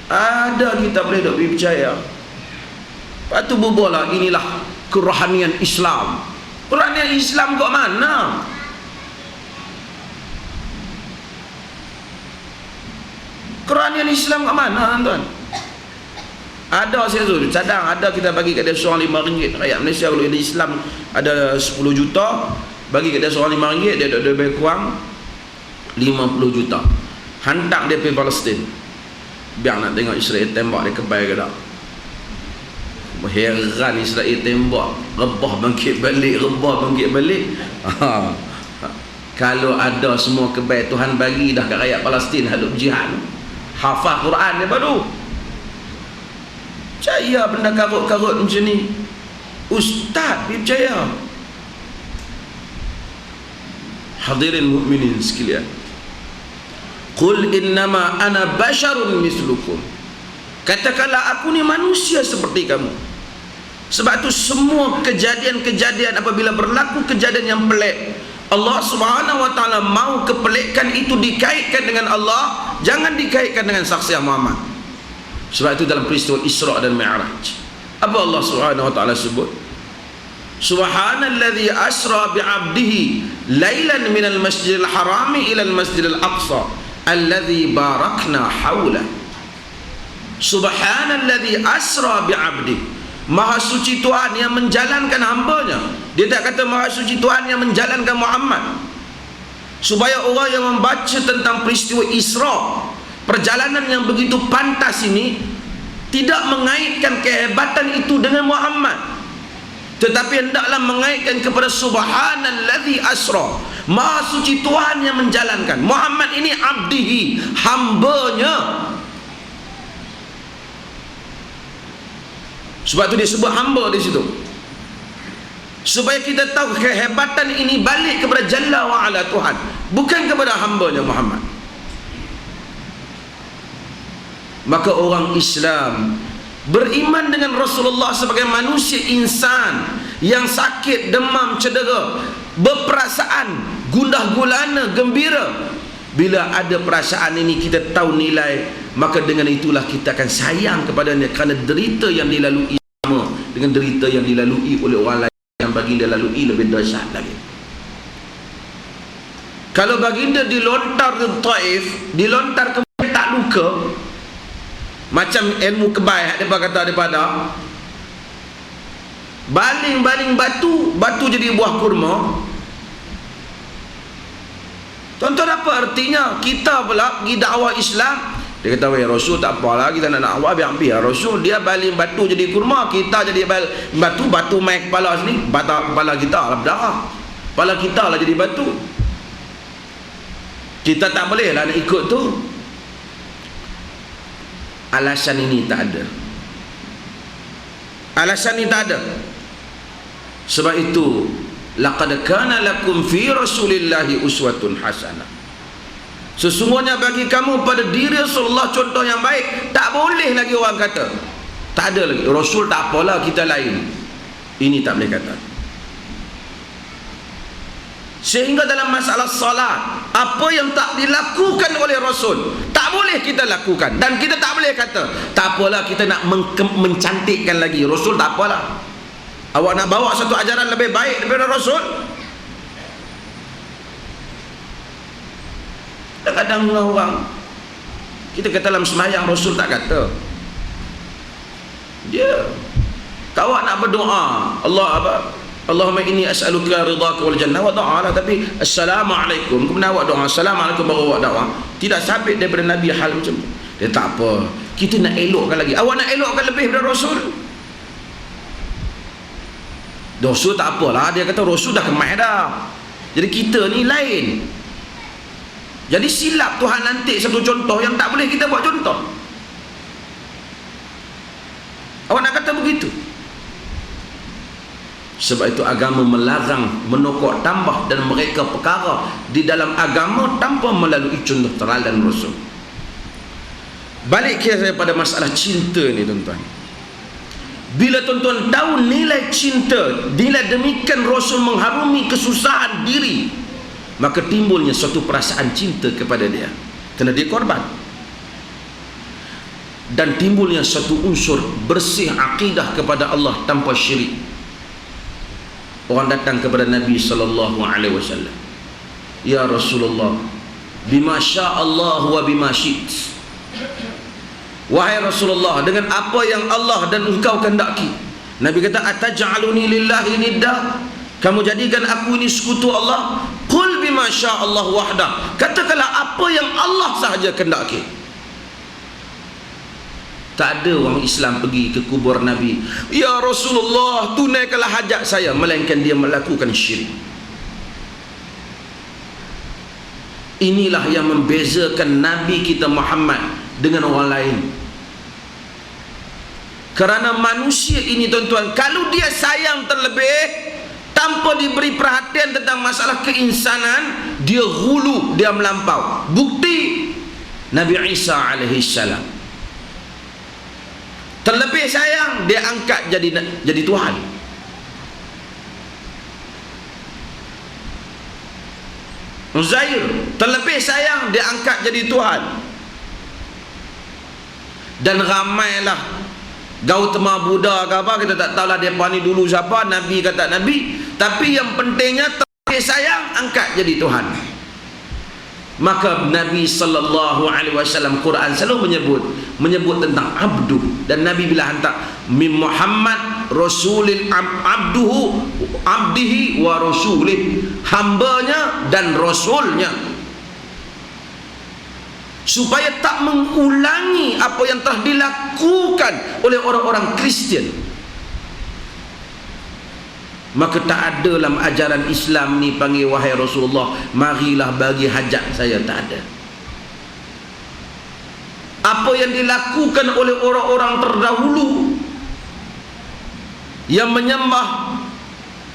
Ada kita boleh duk percaya. Lepas tu berbola, inilah kerohanian Islam. Kerohanian Islam kat mana? Kerohanian Islam kat mana tuan-tuan? Ada saya tu cadang, ada kita bagi kat dia seorang RM5. Rakyat Malaysia kalau ada Islam ada 10 juta, bagi kat dia seorang RM5, dia ada lebih kurang 50 juta. Hantar dia pergi Palestin, biar nak tengok Israel tembak dia kebal ke tak. Heran Israel tembak, rebah bangkit balik. Kalau ada semua kebal Tuhan bagi dah kat rakyat Palestin hadap jihad, hafal Quran dia baru percaya benda karut-karut macam ni. Ustaz dia percaya. Hadirin mukminin sekalian, qul innama ana basyarun mislukum, katakanlah aku ni manusia seperti kamu. Sebab tu semua kejadian-kejadian, apabila berlaku kejadian yang pelik, Allah Subhanahu wa taala mau kepelikan itu dikaitkan dengan Allah, jangan dikaitkan dengan saksian Muhammad. Sebab itu dalam peristiwa Isra dan Mi'raj, apa Allah Subhanahu wa taala sebut? Subhanalladzi asra bi'abdihi lailan minal masjidil harami ilal masjidil aqsa alladzi barakna haula. Subhanalladzi asra bi'abdihi, Maha suci Tuhan yang menjalankan hambanya. Dia tak kata Maha suci Tuhan yang menjalankan Muhammad. supaya orang yang membaca tentang peristiwa Isra, perjalanan yang begitu pantas ini, tidak mengaitkan kehebatan itu dengan Muhammad, tetapi hendaklah mengaitkan kepada subhanallazi asra, maha suci Tuhan yang menjalankan. Muhammad ini abdihi, hambanya. Sebab itu dia sebut hamba di situ, supaya kita tahu kehebatan ini balik kepada Jalla wa Ala Tuhan, bukan kepada hambanya Muhammad. Maka orang Islam beriman dengan Rasulullah sebagai manusia insan yang sakit, demam, cedera, berperasaan, gundah gulana, gembira. Bila ada perasaan ini kita tahu nilai, maka dengan itulah kita akan sayang kepadanya, kerana derita yang dilalui sama dengan derita yang dilalui oleh orang lain yang baginda lalui lebih dahsyat lagi. Kalau baginda dilontar ke Taif, dilontar kemudian tak luka, macam ilmu kebaik depa kata daripada baling-baling batu jadi buah kurma. Tuan-tuan, apa artinya? Kita pula pergi dakwah Islam, dia kata, weh Rasul tak apalah, kita nak dakwah biar Rasul dia baling batu jadi kurma, kita jadi batu main kepala sini, kepala kita lah berdarah, kepala kita lah jadi batu. Kita tak boleh lah nak ikut tu. Alasan ini tak ada. Alasan ini tak ada. Sebab itu, laqad kana lakum fi rasulillahi uswatun hasanah. Sesungguhnya bagi kamu pada diri Rasulullah contoh yang baik. Tak boleh lagi orang kata, tak ada lagi Rasul tak apalah, kita lain. Ini tak boleh kata. Sehingga dalam masalah salat, apa yang tak dilakukan oleh Rasul tak boleh kita lakukan, dan kita tak boleh kata tak apalah, kita nak mencantikkan lagi Rasul. Tak apalah, awak nak bawa satu ajaran lebih baik daripada Rasul. Kadang-kadang orang kita kata dalam semayang Rasul tak kata. Dia awak nak berdoa, Allah apa, Allahumma inni as'aluka ridhaka wal jannah, wa ta'ala, tapi assalamualaikum, kemudian awak doa assalamualaikum baru awak doa. Tidak sabit daripada Nabi hal macam tu. Dia tak apa, kita nak elokkan lagi. Awak nak elokkan lebih daripada Rasul. Rasul tak apalah, dia kata Rasul dah kemah dah. Jadi kita ni lain. Jadi silap Tuhan nanti satu contoh yang tak boleh kita buat contoh. Awak nak kata begitu? Sebab itu agama melarang menokok tambah dan mereka perkara di dalam agama tanpa melalui contoh teladan Rasul. Balik kepada masalah cinta ni tuan-tuan. Bila tuan-tuan tahu nilai cinta, nilai demikian Rasul mengharumi kesusahan diri, maka timbulnya suatu perasaan cinta kepada dia, kerana dia korban. Dan timbulnya satu unsur bersih akidah kepada Allah tanpa syirik. Orang datang kepada Nabi sallallahu alaihi wasallam, ya Rasulullah, bima sya'allah wa bima syi't. Wahai Rasulullah, dengan apa yang Allah dan engkau kehendaki. Nabi kata, ataj'aluni lillahi nidda, kamu jadikan aku ini sekutu Allah? Qul bima sya'allah wahdah, katakanlah apa yang Allah sahaja kehendaki. Tak ada orang Islam pergi ke kubur Nabi, ya Rasulullah tunaikanlah hajat saya, melainkan dia melakukan syirik. Inilah yang membezakan Nabi kita Muhammad dengan orang lain. Kerana manusia ini tuan-tuan, kalau dia sayang terlebih tanpa diberi perhatian tentang masalah keinsanan, dia hulu, dia melampau. Bukti Nabi Isa alaihi salam, terlebih sayang dia angkat jadi Tuhan. Uzair terlebih sayang dia angkat jadi Tuhan. Dan ramailah Gautama Buddha ke apa, kita tak tahulah dia ni dulu siapa, Nabi kata Nabi, tapi yang pentingnya terlebih sayang angkat jadi Tuhan. Maka Nabi sallallahu alaihi wasallam, Quran selalu menyebut tentang abdu, dan Nabi bila hantar min Muhammad rasulil abdihi wa rasulih, hambanya dan rasulnya, supaya tak mengulangi apa yang telah dilakukan oleh orang-orang Kristian. Maka tak ada dalam ajaran Islam ni panggil wahai Rasulullah, marilah bagi hajat saya, tak ada. Apa yang dilakukan oleh orang-orang terdahulu yang menyembah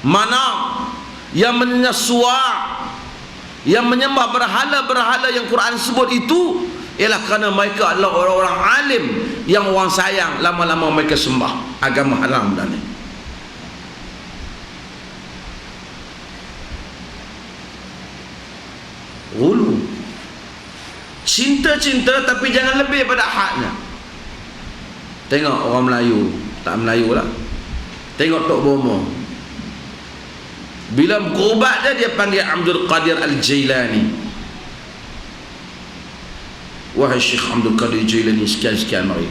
Manat, yang menyembah Suwa', yang menyembah berhala-berhala yang Quran sebut itu, ialah kerana mereka adalah orang-orang alim yang orang sayang, lama-lama mereka sembah agama haram dan ni. Ulu, cinta-cinta tapi jangan lebih pada hadnya. Tengok orang Melayu, tak Melayu lah, tengok Tok Bomo, bila berubat dia panggil Abdul Qadir Al-Jailani. Wahai Syekh Abdul Qadir Al-Jailani, sekian-sekian mari.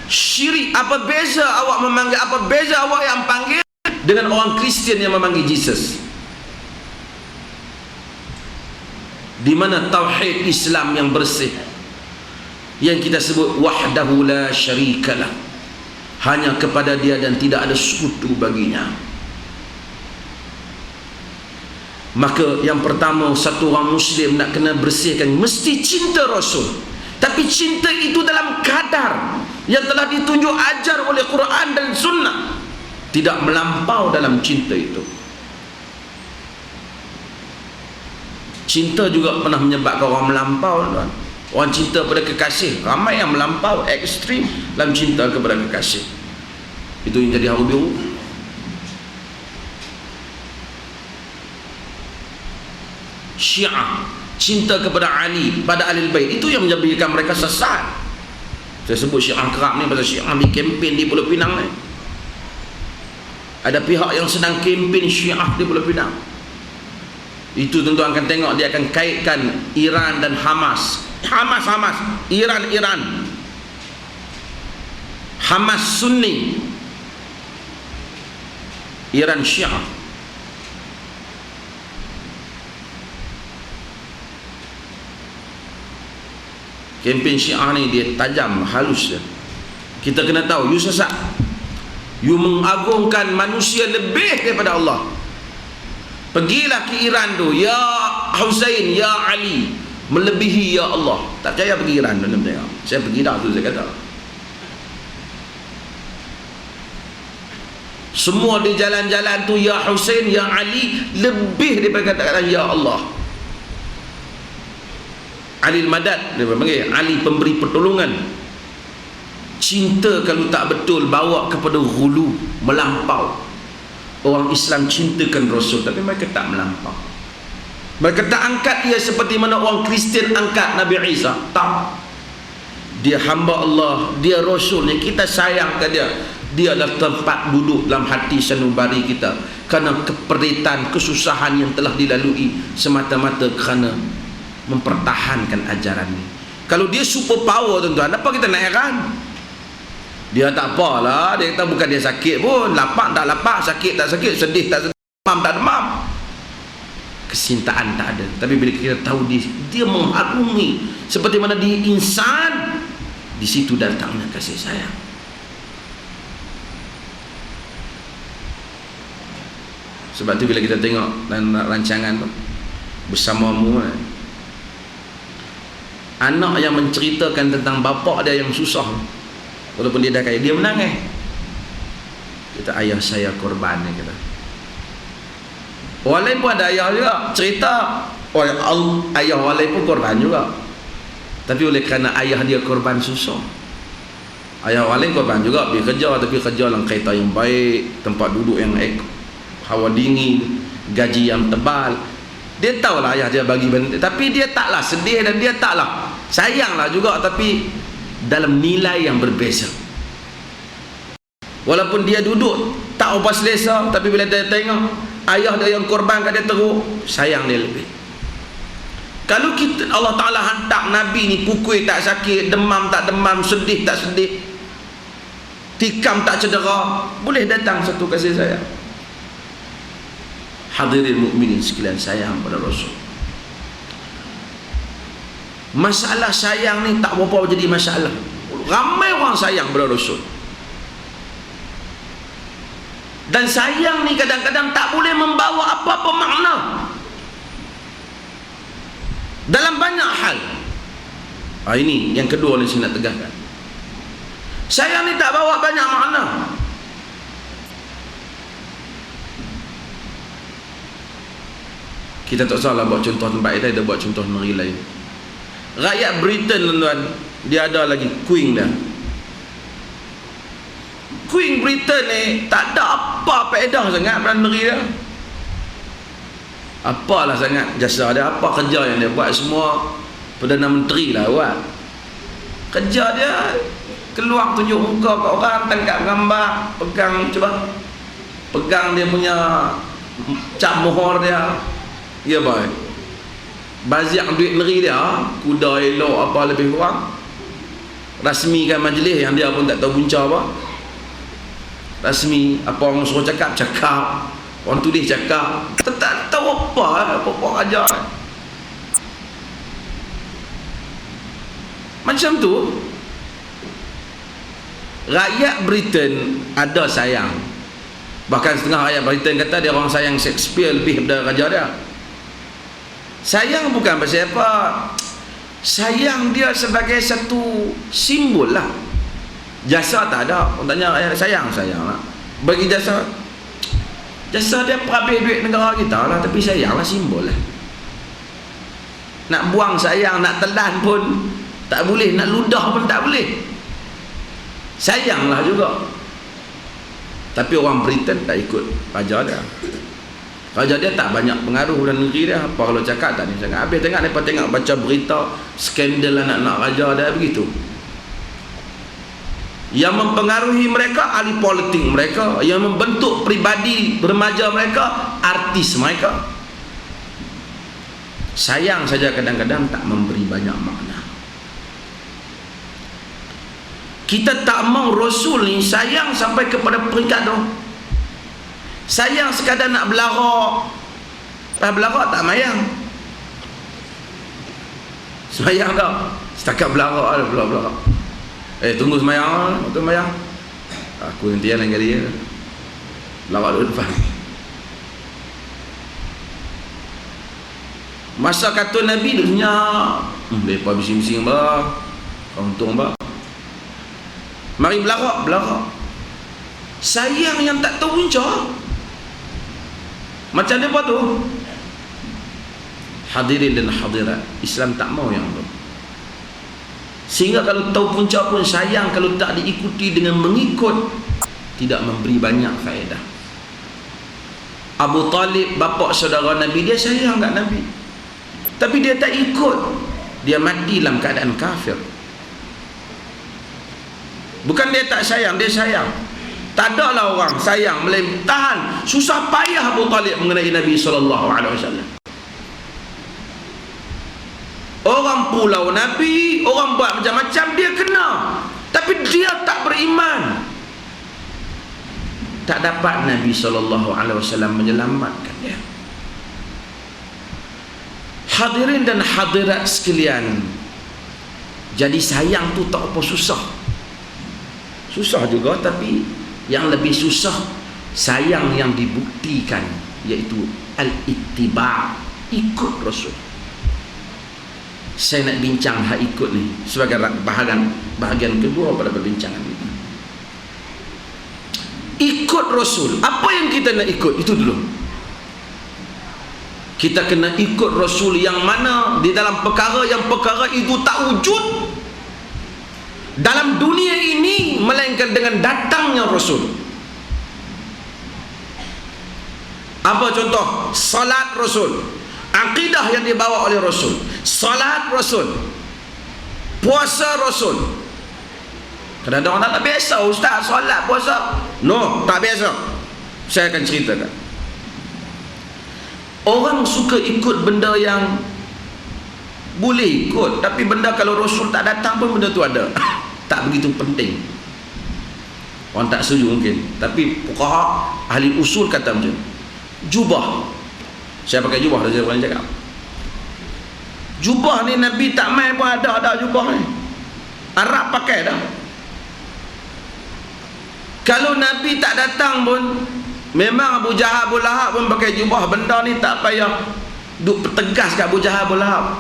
Syirik, apa beza awak memanggil, apa beza awak yang panggil dengan orang Kristian yang memanggil Jesus? Di mana tauhid Islam yang bersih, yang kita sebut wahdahu la syarikalah, hanya kepada dia dan tidak ada sekutu baginya. Maka yang pertama, satu orang Muslim nak kena bersihkan, mesti cinta Rasul, tapi cinta itu dalam kadar yang telah ditunjuk ajar oleh Quran dan Sunnah, tidak melampau dalam cinta itu. Cinta juga pernah menyebabkan orang melampau, tuan. Orang cinta pada kekasih, ramai yang melampau, ekstrim dalam cinta kepada kekasih. Itu yang jadi haru biru. Syiah, cinta kepada Ali, pada Ahlul Bait, itu yang menjadikan mereka sesat. Saya sebut Syiah kerap ni pasal Syiah ambil kempen di Pulau Pinang ni. Ada pihak yang sedang kempen Syiah di Pulau Pinang. Itu tentu akan tengok, dia akan kaitkan Iran dan Hamas, Iran, Hamas Sunni, Iran Syiah. Kempen Syiah ni dia tajam, halus dia. Kita kena tahu, you sesat, you mengagungkan manusia lebih daripada Allah. Pergilah ke Iran tu, ya Husain, ya Ali, melebihi ya Allah. Tak percaya pergi Iran tu, tengok. Saya pergi dah tu, saya kata. Semua di jalan-jalan tu, ya Husain, ya Ali, lebih daripada kata-kata ya Allah. Ali Al-Madad, dia panggil Ali pemberi pertolongan. Cinta kalau tak betul bawa kepada ghulu, melampau. Orang Islam cintakan Rasul, tapi mereka tak melampau. Mereka tak angkat dia seperti mana orang Kristian angkat Nabi Isa. Tak. Dia hamba Allah, dia Rasulnya, kita sayang ke dia. Dia adalah tempat duduk dalam hati sanubari kita, kerana keperitan, kesusahan yang telah dilalui semata-mata kerana mempertahankan ajaran ini. Kalau dia super power, tuan-tuan, apa kita nak heran? Dia tak apalah, dia kata bukan dia sakit pun, lapar tak lapar, sakit tak sakit, sedih tak sedih, demam tak demam, kesintaan tak ada. Tapi bila kita tahu dia mengharungi seperti mana dia insan, di situ datangnya kasih sayang. Sebab tu bila kita tengok dalam rancangan tu Bersamamu, anak yang menceritakan tentang bapa dia yang susah, walaupun dia dah kaya, dia menangis. Kata ayah saya korban, dia kata. Orang lain pun ada ayah juga cerita, ayah orang lain pun korban juga, tapi oleh kerana ayah dia korban susah, ayah orang lain korban juga, pergi kerja, tapi kerja dalam kereta yang baik, tempat duduk yang hawa dingin, gaji yang tebal. Dia tahulah ayah dia bagi benda, tapi dia taklah sedih dan dia taklah sayanglah juga, tapi dalam nilai yang berbeza. Walaupun dia duduk tak apa selesa, tapi bila dia tengok ayah dia yang korbankan dia teruk, sayang dia lebih. Kalau kita, Allah Ta'ala hantar Nabi ni pukul tak sakit, demam tak demam, sedih tak sedih, tikam tak cedera, boleh datang satu kasih sayang. Hadirin mukminin sekalian sayang pada Rasul. Masalah sayang ni tak berapa jadi masalah. Ramai orang sayang pada Rasul. Dan sayang ni kadang-kadang tak boleh membawa apa-apa makna dalam banyak hal. Ini yang kedua ni saya nak tegaskan. Sayang ni tak bawa banyak makna. Kita tak salah buat contoh tempat kita, kita buat contoh negeri lain. Rakyat Britain, tuan-tuan, dia ada lagi Queen dah. Queen Britain ni tak ada apa faedah sangat pada negeri dia. Apalah sangat jasa dia, apa kerja yang dia buat, semua Perdana Menteri lah buat. Kerja dia keluar tunjuk muka kat orang, tangkap gambar, pegang dia punya cap mohor dia. Ya boy, baziak duit negeri dia, kuda elok apa lebih kurang, rasmikan majlis yang dia pun tak tahu punca apa. Rasmi, apa orang suruh cakap, orang tulis cakap, tak tahu apa aja. Macam tu rakyat Britain ada sayang. Bahkan setengah rakyat Britain kata dia orang sayang Shakespeare lebih daripada raja dia. Sayang bukan pasal apa, sayang dia sebagai satu simbol lah. Jasa tak ada. Orang tanya sayang lah. Bagi jasa dia perhabis duit negara kita lah, tapi sayang lah, simbol lah. Nak buang sayang, nak telan pun tak boleh, nak ludah pun tak boleh. Sayang lah juga. Tapi orang Britain tak ikut raja dia. Raja dia tak banyak pengaruh dalam negeri dia. Apa kalau cakap tak ni sangat. Habis tengok baca berita skandal anak-anak raja dia begitu. Yang mempengaruhi mereka ahli politik mereka, yang membentuk pribadi remaja mereka artis mereka. Sayang saja kadang-kadang tak memberi banyak makna. Kita tak mau Rasul ni sayang sampai kepada peringkat tu. Sayang sekadar nak belarak. Belarak tak mayang. Semayang tak? Setakat belarak lah, belarak. Tunggu semayang, betul semayang. Aku nanti yang lain kali ya. Belarak dulu depan. Masa kata Nabi duk senyap. Lepas bising-bising bah. Untung bah. Mari belarak. Sayang yang tak tahu punca. Macam apa tu? Hadirin dan hadirat, Islam tak mau yang tu. Sehingga kalau tahu punca pun sayang kalau tak diikuti dengan mengikut, tidak memberi banyak faedah. Abu Talib, bapa saudara Nabi, dia sayang kat Nabi, tapi dia tak ikut. Dia mati dalam keadaan kafir. Bukan dia tak sayang, dia sayang. Tak ada lah orang sayang melainkan tahan susah payah Abu Talib mengenai Nabi SAW. Orang pulau Nabi, orang buat macam-macam, dia kena, tapi dia tak beriman. Tak dapat Nabi SAW menyelamatkan dia. Hadirin dan hadirat sekalian, jadi sayang tu tak apa susah. Susah juga, tapi yang lebih susah sayang yang dibuktikan, iaitu al-ittiba', ikut Rasul. Saya nak bincang hak ikut ni sebagai bahagian kedua pada perbincangan ini. Ikut Rasul, apa yang kita nak ikut itu dulu. Kita kena ikut Rasul yang mana di dalam perkara itu tak wujud dalam dunia ini melainkan dengan datangnya Rasul. Apa contoh? Salat Rasul, akidah yang dibawa oleh Rasul, salat Rasul, puasa Rasul. Kadang-kadang orang tak biasa, ustaz, salat, puasa. No, tak biasa. Saya akan ceritakan. Orang suka ikut benda yang Boleh ikut, tapi benda kalau Rasul tak datang pun benda tu ada. Tak begitu penting. Orang tak setuju mungkin, tapi fuqaha ahli usul kata macam jubah. Saya pakai jubah dah, saya pernah cakap. Jubah ni Nabi tak main pun ada jubah ni. Arab pakai dah. Kalau Nabi tak datang pun, memang Abu Jahal Abu Lahab pun pakai jubah. Benda ni tak payah duk tegas kat Abu Jahal Abu Lahab.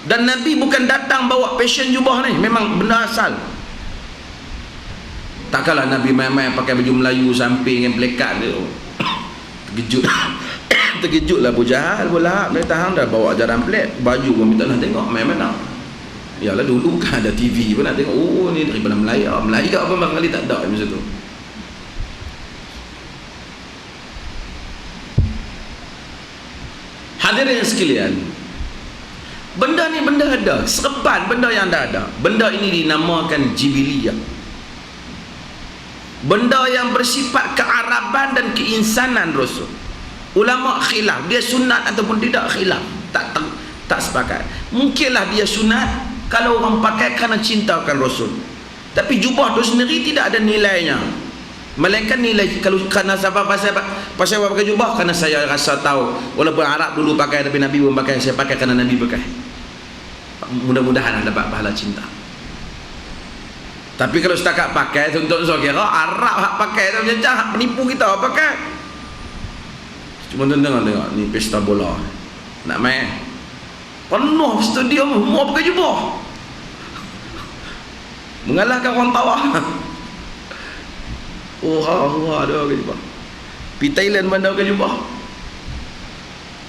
Dan Nabi bukan datang bawa fashion jubah ni, memang benda asal. Takkanlah Nabi main-main pakai baju Melayu samping dengan plekat dia. Terkejut. Terkejutlah Abu Jahal Abu Lahab. Dia tahan dah bawa ajaran pelik, baju pun minta nak tengok main mana. Yalah dulu kan ada TV pun nak tengok. Oh ni daripada Melaya pun barangkali tak ada macam tu. Hadirin sekalian, benda ni benda ada, serban benda yang dah ada. Benda ini dinamakan jibiliyah. Benda yang bersifat kearaban dan keinsanan Rasul. Ulama khilaf, dia sunat ataupun tidak, khilaf. Tak sepakat. Mungkinlah dia sunat kalau orang pakai kerana cintakan Rasul. Tapi jubah tu sendiri tidak ada nilainya. Melainkan nilai kalau kerana siapa pasal pakai jubah, kerana saya rasa tahu walaupun Arab dulu pakai tapi Nabi pun pakai, saya pakai kerana Nabi pakai. Mudah-mudahan dapat pahala cinta. Tapi kalau setakat pakai untuk saya kira Arab hak pakai tu macam hak penipu kita pakai. Cuma tengok ni pesta bola. Nak main penuh stadium semua pakai jubah. Mengalahkan orang tawah. Ada pakai jubah. Pergi Thailand mana pakai jubah.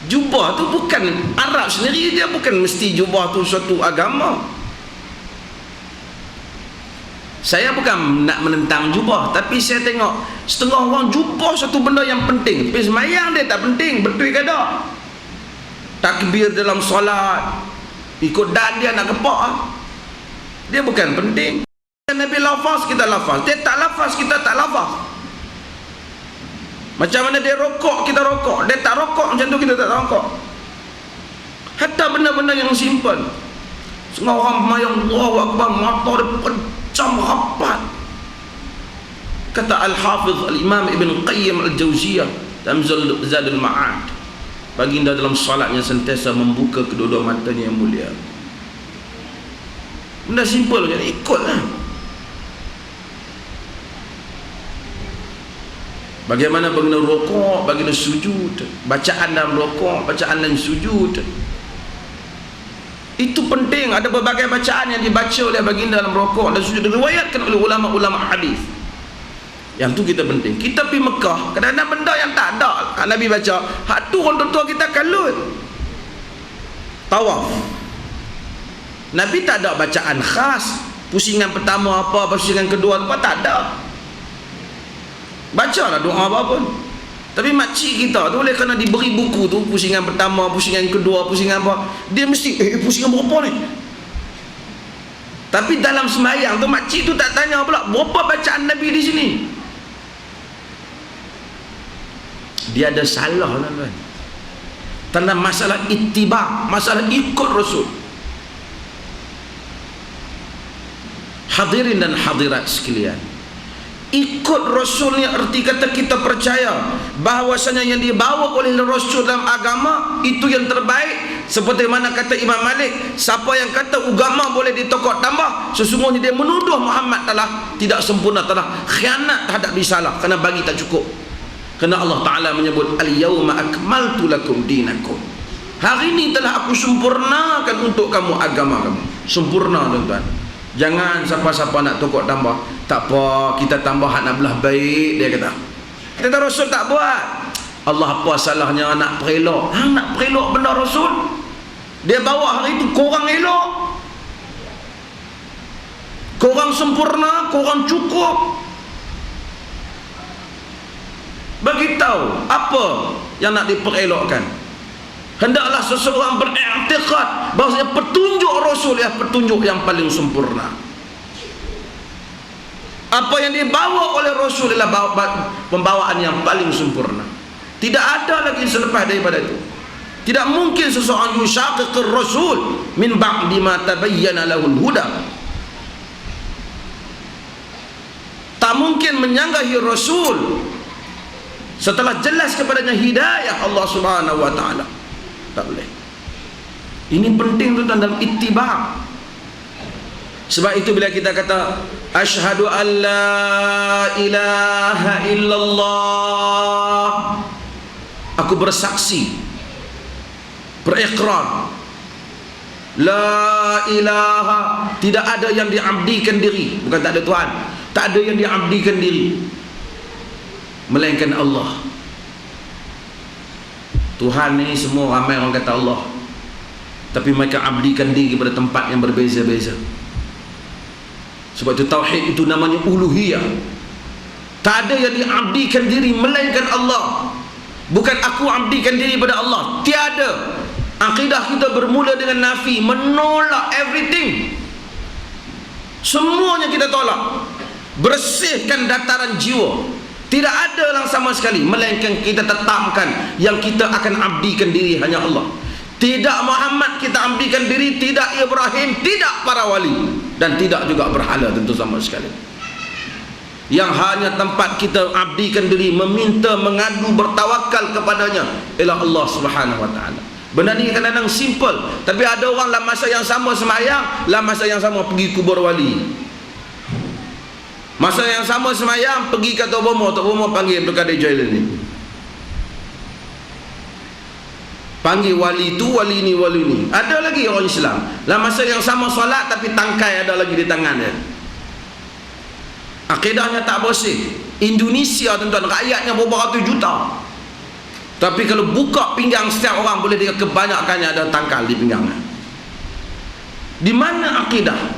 Jubah tu bukan Arab sendiri, dia bukan mesti jubah tu suatu agama. Saya bukan nak menentang jubah, tapi saya tengok setengah orang jubah satu benda yang penting. Tapi semayang dia tak penting, betul ke tak? Takbir dalam solat, ikut dan dia nak kepak, dia bukan penting. Nabi lafaz, kita lafaz. Dia tak lafaz, kita tak lafaz. Macam mana dia rokok, kita rokok. Dia tak rokok macam tu, kita tak rokok. Hatta benda-benda yang simple. Setengah orang mayang Allahu Akbar, mata dia pecam rapat. Kata Al-Hafiz Al-Imam Ibn Qayyim Al-Jawziyah dalam Zadul Ma'ad, baginda dalam salatnya sentiasa membuka kedua-dua matanya yang mulia. Benda simple je, ikutlah. Bagaimana baginda rokok, baginda sujud, bacaan dalam rokok, bacaan dalam sujud. Itu penting. Ada berbagai bacaan yang dibaca oleh baginda dalam rokok dan sujud, diriwayatkan oleh ulama-ulama hadis. Yang tu kita penting. Kita pergi Mekah, kadang-kadang benda yang tak ada Nabi baca, hak tu orang tua kita kalut. Tawaf, Nabi tak ada bacaan khas. Pusingan pertama apa, pusingan kedua apa, tak ada. Bacalah doa apa pun. Tapi makcik kita tu oleh kerana diberi buku tu, pusingan pertama, pusingan kedua, pusingan apa, dia mesti pusingan berapa ni. Tapi dalam sembahyang tu makcik tu tak tanya pula berapa bacaan Nabi di sini. Dia ada salah tuan-tuan. Tentang masalah ittiba, masalah ikut Rasul. Hadirin dan hadirat sekalian, ikut Rasul ni erti kata kita percaya bahawasanya yang dibawa oleh Rasul dalam agama itu yang terbaik. Seperti mana kata Imam Malik, siapa yang kata agama boleh ditokok tambah, sesungguhnya dia menuduh Muhammad telah tidak sempurna, telah khianat terhadap risalah, kerana bagi tak cukup. Kerana Allah Ta'ala menyebut al-yawma akmaltu lakum dinakum, hari ini telah aku sempurnakan untuk kamu agama kamu. Sempurna tuan-tuan. Jangan siapa-siapa nak tokok tambah. Tak apa, kita tambah hak nak belah baik, dia kata. Kata Rasul tak buat. Allah apa salahnya nak perelok? Nak perelok benda Rasul? Dia bawa hari itu korang elok, korang sempurna, korang cukup. Beritahu apa yang nak diperelokkan. Hendaklah seseorang beriktikad bahawasanya petunjuk Rasul ialah petunjuk yang paling sempurna. Apa yang dibawa oleh Rasul adalah pembawaan yang paling sempurna. Tidak ada lagi selepas daripada itu. Tidak mungkin seseorang yushaqiqir rasul min ba'di ma tabayyana lahul huda. Tak mungkin menyanggahi rasul setelah jelas kepadanya hidayah Allah Subhanahu wa taala. Tak boleh. Ini penting tuan dalam ittiba'. Sebab itu bila kita kata asyhadu an la ilaha illallah, aku bersaksi, berikrar, la ilaha, tidak ada yang diabdikan diri, bukan tak ada Tuhan, tak ada yang diabdikan diri melainkan Allah. Tuhan ni semua ramai orang kata Allah, tapi mereka abdikan diri pada tempat yang berbeza-beza. Sebab itu tauhid itu namanya uluhiyah. Tak ada yang diabdikan diri melainkan Allah. Bukan aku abdikan diri pada Allah, tiada. Akidah kita bermula dengan nafi, menolak everything. Semuanya kita tolak. Bersihkan dataran jiwa. Tidak ada yang sama sekali, melainkan kita tetapkan yang kita akan abdikan diri hanya Allah. Tidak Muhammad kita abdikan diri, tidak Ibrahim, tidak para wali, dan tidak juga berhala tentu sama sekali. Yang hanya tempat kita abdikan diri, meminta, mengadu, bertawakal kepadanya ialah Allah Subhanahu wa taala. Benda ni kadang-kadang simple, tapi ada orang dalam masa yang sama semayang, dalam masa yang sama pergi kubur wali. Masa yang sama semayang pergi ke Tok Bomo panggil Abdul Qadir Jailani. Panggil wali tu, wali ni, wali ni. Ada lagi orang Islam dalam masa yang sama solat, tapi tangkai ada lagi di tangan dia. Akidahnya tak bersih. Indonesia tuan-tuan, rakyatnya berapa ratus juta, tapi kalau buka pinggang setiap orang boleh dia kebanyakannya ada tangkal di pinggangnya. Di mana akidah?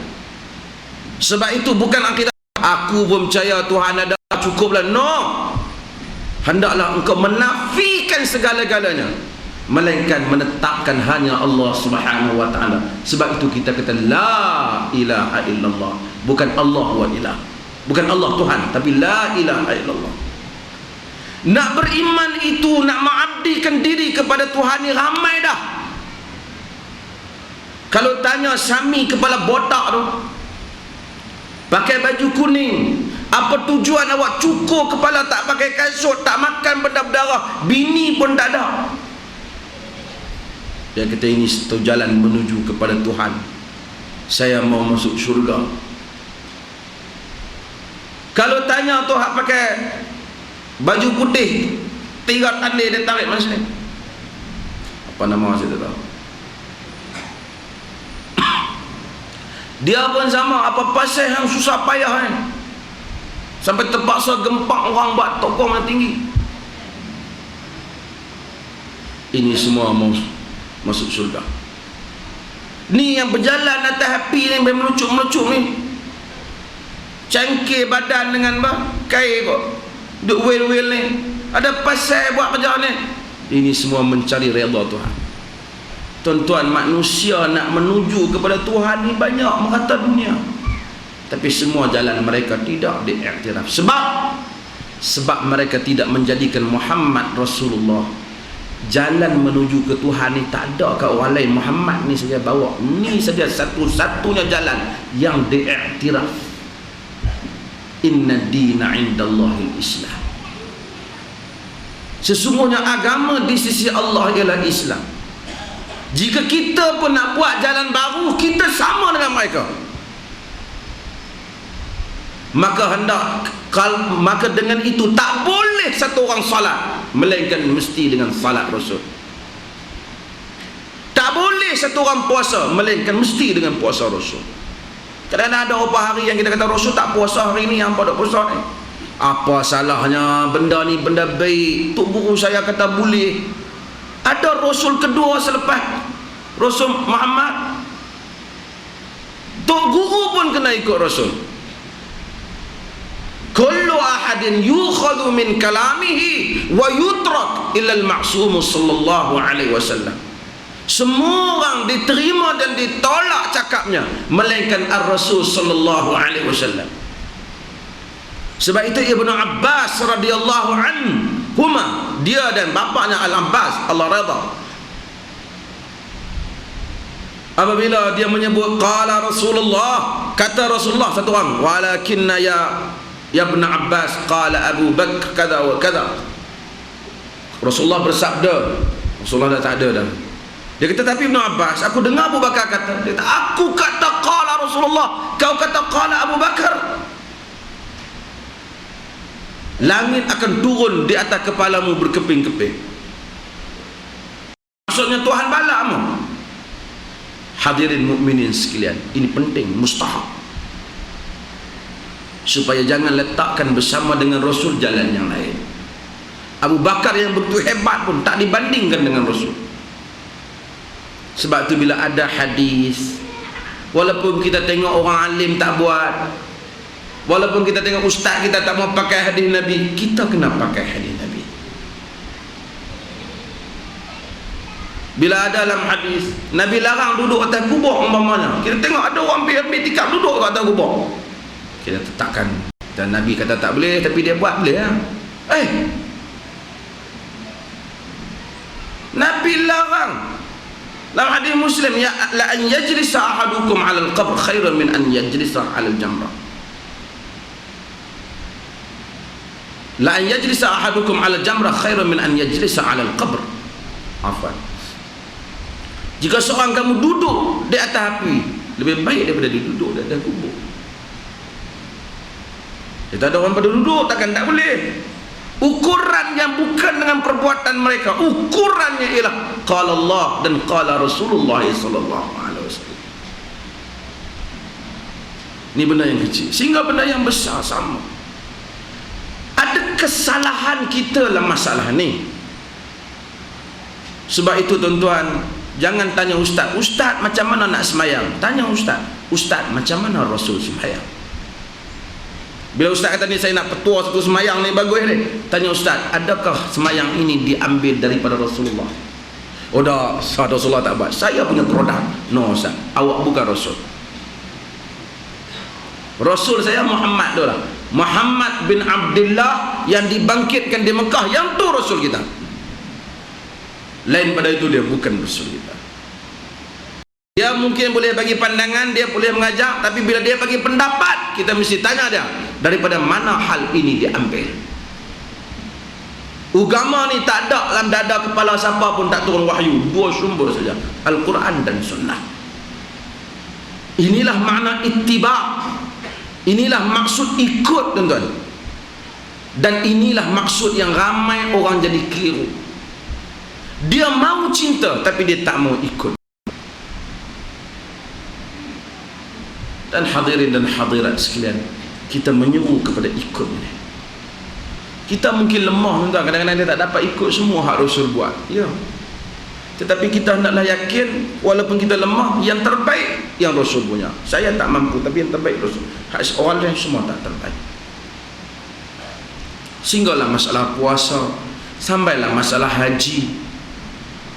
Sebab itu bukan akidah aku pun percaya Tuhan ada, cukuplah. No, hendaklah engkau menafikan segala-galanya, melainkan menetapkan hanya Allah Subhanahu wa taala. Sebab itu kita kata la ilaha illallah, bukan Allah wa ilah, bukan Allah Tuhan, tapi la ilaha illallah. Nak beriman itu, nak mengabdikan diri kepada Tuhan ni ramai dah. Kalau tanya Sami kepala botak tu, pakai baju kuning, apa tujuan awak cukur kepala, tak pakai kasut, tak makan benda berdarah, bini pun tak ada. Dia kata ini satu jalan menuju kepada Tuhan. Saya mau masuk syurga. Kalau tanya tu hak pakai baju putih, 3 tandil dia tarik masa ni. Apa nama saya tak tahu. Dia pun sama, apa pasal yang susah payah ni, sampai terpaksa gempak orang buat tokong yang tinggi. Ini semua mau masuk syurga. Ni yang berjalan atas api ni, melucuk-melucuk ni, cangkir badan dengan kain kok, duk wil-wil ni, ada pasal buat kerja ni. Ini semua mencari redha Tuhan. Tuan-tuan, manusia nak menuju kepada Tuhan ni banyak merata dunia, tapi semua jalan mereka tidak diiktiraf. Sebab mereka tidak menjadikan Muhammad Rasulullah. Jalan menuju ke Tuhan ni tak ada kat orang lain, Muhammad ni saja bawa. Ni saja satu-satunya jalan yang diiktiraf. Inna dina indallahil Islam. Sesungguhnya agama di sisi Allah ialah Islam. Jika kita pun nak buat jalan baru, kita sama dengan mereka, maka dengan itu tak boleh satu orang salat melainkan mesti dengan salat Rasul. Tak boleh satu orang puasa melainkan mesti dengan puasa Rasul. Kadang-kadang ada beberapa hari yang kita kata Rasul tak puasa hari ni, hampa tak puasa ni. Apa salahnya? Benda ni benda baik. Tok guru saya kata boleh. Ada Rasul kedua selepas Rasul Muhammad. Tok guru pun kena ikut Rasul. Kullu ahadin yukhadhu min kalamihi wa yutrak illa al-ma'sum sallallahu alaihi wasallam. Semua orang diterima dan ditolak cakapnya melainkan ar-Rasul sallallahu alaihi wasallam. Sebab itu Ibnu Abbas radhiyallahu anhuma, dia dan bapaknya Al-Abbas, Allah redha, apabila dia menyebut qala Rasulullah, kata Rasulullah satu orang, walakinna ya Ibn Abbas qala Abu Bakr kada wa kada. Rasulullah bersabda, Rasulullah dah tak ada dah. Dia kata, tapi Ibn Abbas, aku dengar Abu Bakar kata. Dia kata, aku kata qala Rasulullah, kau kata qala Abu Bakar. Langit akan turun di atas kepalamu berkeping-keping. Maksudnya Tuhan balakmu. Hadirin mukminin sekalian, ini penting, mustahab, supaya jangan letakkan bersama dengan Rasul jalan yang lain. Abu Bakar yang begitu hebat pun tak dibandingkan dengan Rasul. Sebab tu bila ada hadis, walaupun kita tengok orang alim tak buat, walaupun kita tengok ustaz kita tak mau pakai hadis Nabi, kita kena pakai hadis Nabi. Bila ada dalam hadis Nabi larang duduk atas kubur umpamanya, kita tengok ada orang ambil tikar duduk atas kubur, kita tetapkan. Dan Nabi kata tak boleh, tapi dia buat boleh lah. Nabi larang. Dalam hadis Muslim, ya la an yajlisa ahadukum 'ala al-qabr khairan min an yajlisa 'ala al-jamrah. La an yajlisa ahadukum 'ala al-jamrah khairan min an yajlisa 'ala al-qabr. Afwan. Jika seorang kamu duduk di atas api, lebih baik daripada dia duduk di atas kubur. Kita ada orang pada duduk, takkan tak boleh. Ukuran yang bukan dengan perbuatan mereka, ukurannya ialah qala Allah dan qala Rasulullah sallallahu alaihi wasallam. Ini benda yang kecil, sehingga benda yang besar sama. Ada kesalahan kita dalam masalah ni. Sebab itu tuan-tuan, jangan tanya ustaz, ustaz macam mana nak semayang? Tanya ustaz, ustaz macam mana Rasul semayang? Bila ustaz kata ni saya nak petua satu semayang ni bagus ni, tanya ustaz, adakah semayang ini diambil daripada Rasulullah? Oh dah, Rasulullah tak buat, saya punya produk. No ustaz, awak bukan Rasul. Rasul saya Muhammad tu lah, Muhammad bin Abdullah yang dibangkitkan di Mekah, yang tu Rasul kita. Lain pada itu dia bukan Rasul kita. Dia mungkin boleh bagi pandangan, dia boleh mengajak, tapi bila dia bagi pendapat, kita mesti tanya dia, daripada mana hal ini diambil? Agama ni tak ada dalam dada kepala siapa pun tak turun wahyu, dua sumber saja, Al-Quran dan Sunnah. Inilah makna ittiba', inilah maksud ikut tuan-tuan. Dan inilah maksud yang ramai orang jadi keliru. Dia mau cinta tapi dia tak mau ikut. Dan hadirin dan hadirat sekalian, kita menyeru kepada ikut ni. Kita mungkin lemah tuan-tuan, kadang-kadang dia tak dapat ikut semua hak Rasul buat, ya. Tetapi kita hendaklah yakin, walaupun kita lemah, yang terbaik yang Rasul punya. Saya tak mampu, tapi yang terbaik Rasul. Hak orang lain semua tak terbaik. Sehinggalah masalah puasa, sampailah masalah haji,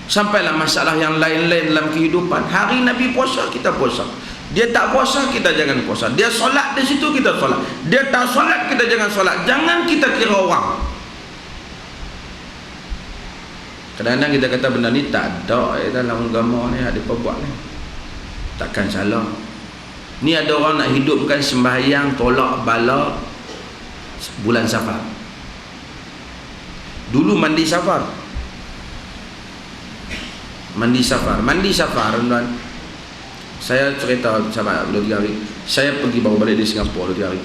sampailah masalah yang lain-lain dalam kehidupan. Hari Nabi puasa, kita puasa. Dia tak puasa, kita jangan puasa. Dia solat di situ, kita solat. Dia tak solat, kita jangan solat. Jangan kita kira orang. Kadang-kadang kita kata benda ni tak ada dalam agama ni, ada apa buat ni. Takkan salah. Ni ada orang nak hidupkan sembahyang tolak bala bulan Safar. Dulu mandi Safar. Mandi Safar tuan. Saya cerita sahabat 2-3 hari, saya pergi baru balik di Singapura 2-3 hari.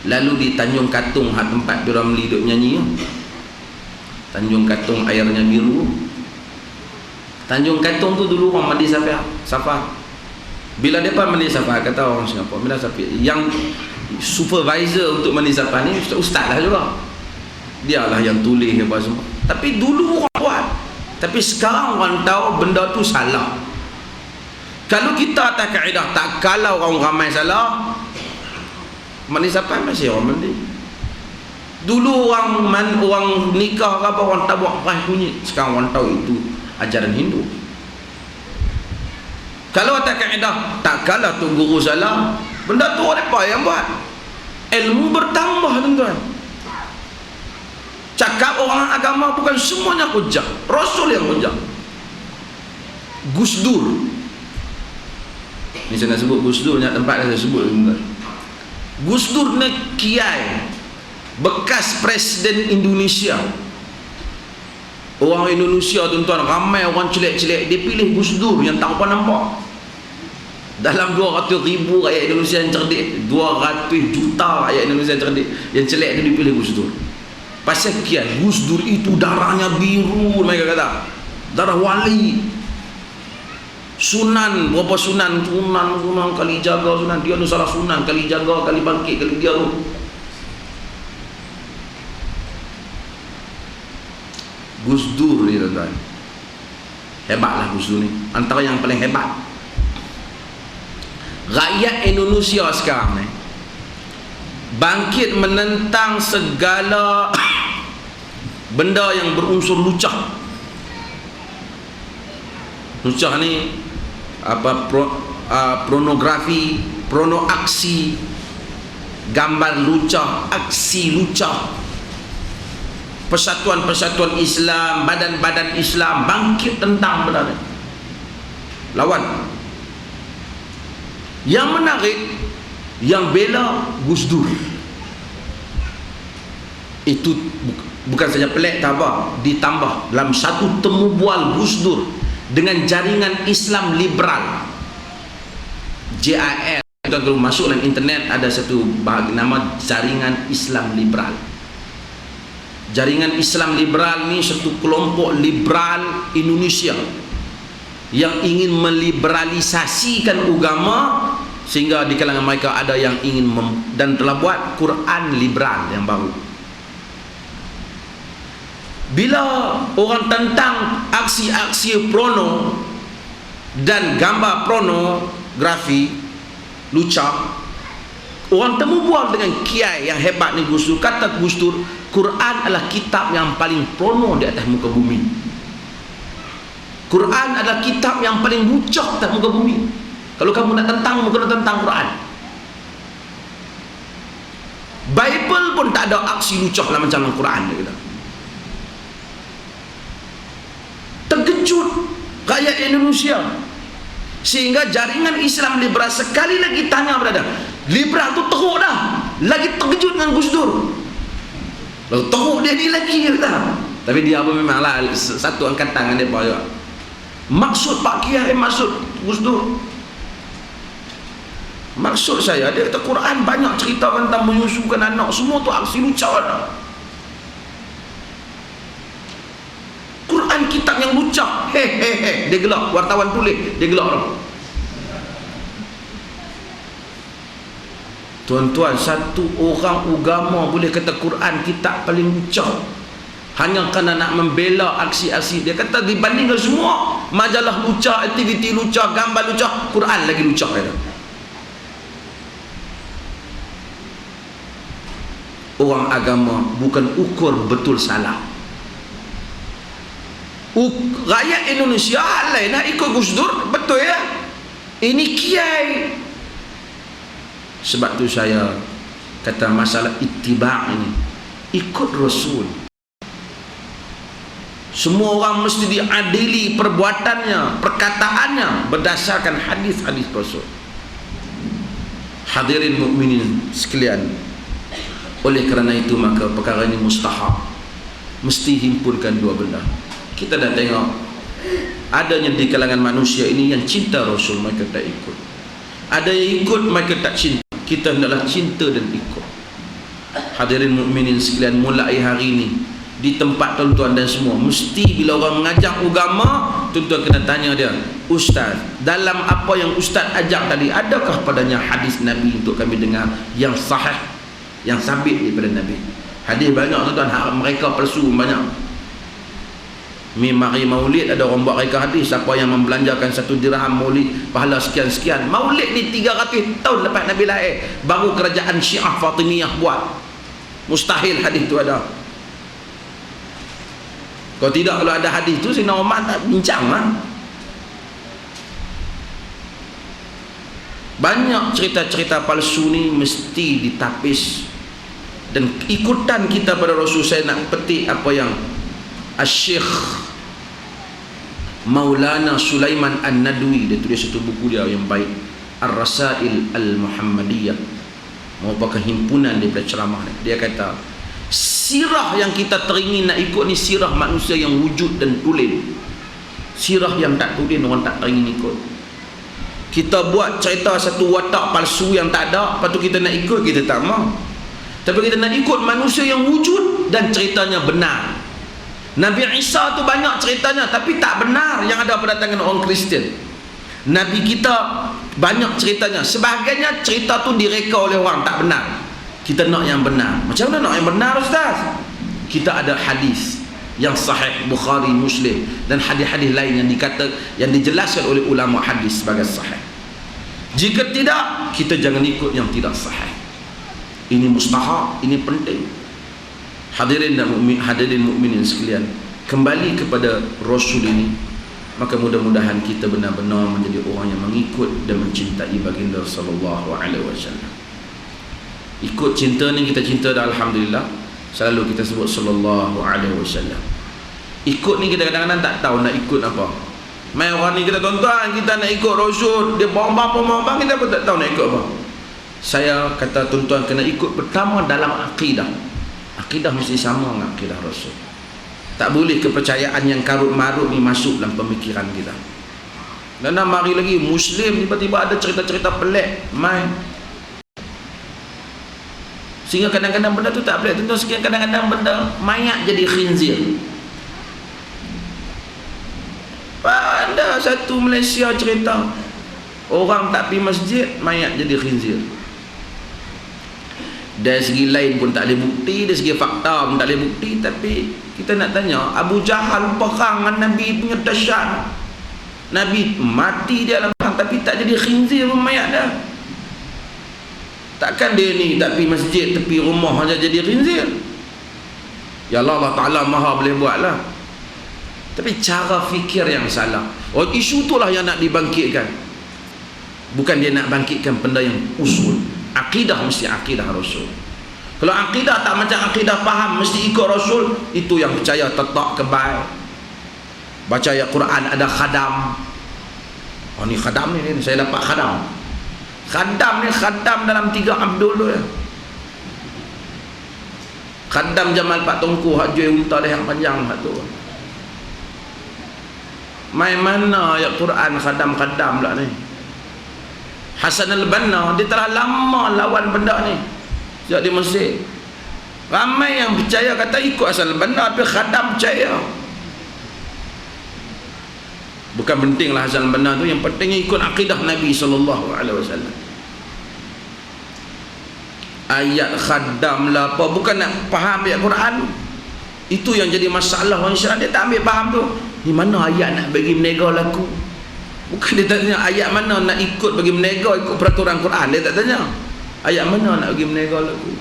Lalu di Tanjung Katung, hak tempat dia orang Melayu duk menyanyi, Tanjung Katung airnya biru. Tanjung Katung tu dulu orang mandi Safar. Bila depa mandi Safar, kata orang Singapura, bila Safar, yang supervisor untuk mandi Safar ni ustaz lah juga. Dialah yang tulis apa semua. Tapi dulu orang buat. Tapi sekarang orang tahu benda tu salah. Kalau kita atas kaedah tak kalah orang ramai salah, mandi Safar masih orang mandi. Dulu orang nikah apa orang tak buat rah kunyit. Sekarang orang tahu itu ajaran Hindu. Kalau atas kaedah tak kalah tu guru salah, benda tu apa yang buat? Ilmu bertambah tuan-tuan. Cakap orang agama bukan semuanya hujah, Rasul yang hujah. Gus Dur. Ni saya nak sebut Gus Dur, banyak tempat saya sebut. Gus Dur ni kiai, bekas Presiden Indonesia. Orang Indonesia tuan-tuan, ramai orang celek-celek, dia pilih Gus Dur yang tak apa nampak. Dalam 200,000 rakyat Indonesia yang cerdik, 200 juta rakyat Indonesia yang cerdik, yang celek tu dipilih Gus Dur. Pasal kiai, Gus Dur itu darahnya biru, mereka kata. Darah wali. Sunan, berapa sunan kali jaga sunan, dia tu salah sunan, kali jaga, kali bangkit, kali dia tu. Gus Dur ni tuan-tuan, hebatlah Gus Dur ni, antara yang paling hebat. Rakyat Indonesia sekarang ni bangkit menentang segala benda yang berunsur lucah. Lucah ni apa, pornografi, pornoaksi, gambar lucah, aksi lucah. Persatuan-persatuan Islam, badan-badan Islam bangkit tentang benda ni, lawan. Yang menarik, yang bela Gus Dur itu bukan saja pelik, tak apa, ditambah dalam satu temu bual Gus Dur dengan jaringan Islam liberal, JIL. Kita kalau masuk dalam internet ada satu bahagi nama jaringan Islam liberal. Jaringan Islam liberal ni satu kelompok liberal Indonesia yang ingin meliberalisasikan agama, sehingga di kalangan mereka ada yang ingin dan telah buat Quran liberal yang baru. Bila orang tentang aksi-aksi porno dan gambar pornografi lucah, orang temu bual dengan kiai yang hebat ni Gus Dur. Kata Gus Dur, Quran adalah kitab yang paling porno di atas muka bumi. Quran adalah kitab yang paling lucah di atas muka bumi. Kalau kamu nak tentang, kamu kena tentang Quran. Bible pun tak ada aksi lucah lah macam dalam Quran dia kata. Terkejut rakyat Indonesia, sehingga jaringan Islam liberal sekali lagi tanya berada, liberal tu teruk dah, lagi terkejut dengan Gus Dur. Lalu teruk dia ni lagi kata. Tapi dia apa, memanglah satu angkatan dengan dia juga. Maksud Pak Kiai, maksud Gus Dur, maksud saya, dia kata Quran banyak cerita tentang menyusukan anak, semua tu aksi lucah dah. Quran kitab yang lucah, dia gelak, wartawan tulis, dia gelak dah. Tuan-tuan, satu orang agama boleh kata Quran kitab paling lucah hanya kerana nak membela aksi-aksi. Dia kata dibandingkan semua majalah lucah, aktiviti lucah, gambar lucah, Quran lagi lucah kata. Orang agama bukan ukur betul salah. Rakyat Indonesia lain nak ikut Gus Dur, betul ya, ini kiai. Sebab tu saya kata masalah ittiba' ini, ikut Rasul. Semua orang mesti diadili perbuatannya, perkataannya berdasarkan hadis-hadis Rasul. Hadirin mukminin sekalian, oleh kerana itu maka perkara ini mustahab, mesti himpunkan dua benda. Kita dah tengok adanya di kalangan manusia ini yang cinta Rasul, mereka tak ikut. Ada yang ikut, mereka tak cinta. Kita hendaklah cinta dan ikut. Hadirin mukminin sekalian, mulai hari ini di tempat tuan-tuan dan semua, mesti bila orang mengajar agama, tuan-tuan kena tanya dia, Ustaz, dalam apa yang Ustaz ajak tadi, adakah padanya hadis Nabi untuk kami dengar yang sahih, yang sabit daripada Nabi? Hadis banyak tuan-tuan, mereka palsu banyak. Mari maulid, ada orang buat reka hadis, siapa yang membelanjakan 1 dirham maulid pahala sekian-sekian. Maulid ni 300 tahun lepas Nabi lahir, baru kerajaan Syiah Fatimiyah buat. Mustahil hadis tu ada. Kalau tidak, kalau ada hadis tu Sayyidina Umar tak bincang lah. Banyak cerita-cerita palsu ni mesti ditapis. Dan ikutan kita pada Rasul, saya nak petik apa yang Syekh Maulana Sulaiman An-Nadwi, dia tulis satu buku dia yang baik, Ar-Rasail Al-Muhammadiyah, merupakan himpunan daripada ceramah dia. Dia kata sirah yang kita teringin nak ikut ni sirah manusia yang wujud dan tulen. Sirah yang tak tulen orang tak teringin ikut. Kita buat cerita satu watak palsu yang tak ada, lepas tu kita nak ikut, kita tak mau. Tapi kita nak ikut manusia yang wujud dan ceritanya benar. Nabi Isa tu banyak ceritanya tapi tak benar yang ada pada tangan orang Kristian. Nabi kita banyak ceritanya, sebagainya cerita tu direka oleh orang tak benar. Kita nak yang benar. Macam mana nak yang benar, Ustaz? Kita ada hadis yang sahih, Bukhari, Muslim, dan hadis-hadis lain yang dijelaskan oleh ulama hadis sebagai sahih. Jika tidak, kita jangan ikut yang tidak sahih. Ini mustahab, ini penting. Hadirin dan hadirin mukminin sekalian, kembali kepada Rasul ini, maka mudah-mudahan kita benar-benar menjadi orang yang mengikut dan mencintai baginda sallallahu alaihi wasallam. Ikut cinta ni, kita cinta dah alhamdulillah, selalu kita sebut sallallahu alaihi wasallam. Ikut ni kita kadang-kadang tak tahu nak ikut apa. Mai orang ni kita tuan-tuan, kita nak ikut Rasul, dia bombang, kita pun tak tahu nak ikut apa. Saya kata tuan-tuan kena ikut pertama dalam akidah. Akidah mesti sama dengan akidah Rasul. Tak boleh kepercayaan yang karut-marut ni masuk dalam pemikiran kita. Dan mari lagi Muslim tiba-tiba ada cerita-cerita pelik main. Sehingga kadang-kadang benda tu tak pelik, tuan-tuan sekalian, kadang-kadang benda mayat jadi khinzir. Ada satu Malaysia cerita orang tak pergi masjid, mayat jadi khinzir. Dari segi lain pun tak ada bukti, dari segi fakta pun tak ada bukti. Tapi kita nak tanya, Abu Jahal perang dengan Nabi punya dahsyat. Nabi mati dia dalam perang tapi tak jadi khinzir pun mayat dah. Takkan dia ni tak pergi masjid, tepi rumah saja jadi khinzir? Ya Allah, Allah Ta'ala maha boleh buat lah. Tapi cara fikir yang salah. Isu itulah yang nak dibangkitkan. Bukan dia nak bangkitkan benda yang usul. Akidah mesti akidah Rasul. Kalau akidah tak macam akidah faham, mesti ikut Rasul, itu yang percaya tetap kebal. Baca ayat Quran ada khadam. Oh ni khadam ni, saya dapat khadam. Khadam ni khadam dalam 3 Abdul tu ya. Khadam Jamal Pak Tongku hak jual unta dah yang panjang hak tu. Mai mana ayat Quran khadam-khadam pula ni. Hasan al-Banna dia telah lama lawan benda ni sejak di Mesir. Ramai yang percaya kata ikut Hasan al-Banna, tapi khadam percaya. Bukan pentinglah Hasan al-Banna tu, yang pentingnya ikut akidah Nabi SAW. Ayat khadam lah apa, bukan nak faham ayat Quran. Itu yang jadi masalah orang Islam, dia tak ambil faham tu. Di mana ayat nak bagi menega laku? Bukan dia tak tanya ayat mana nak ikut bagi menega ikut peraturan Quran, dia tak tanya ayat mana nak bagi menega laku,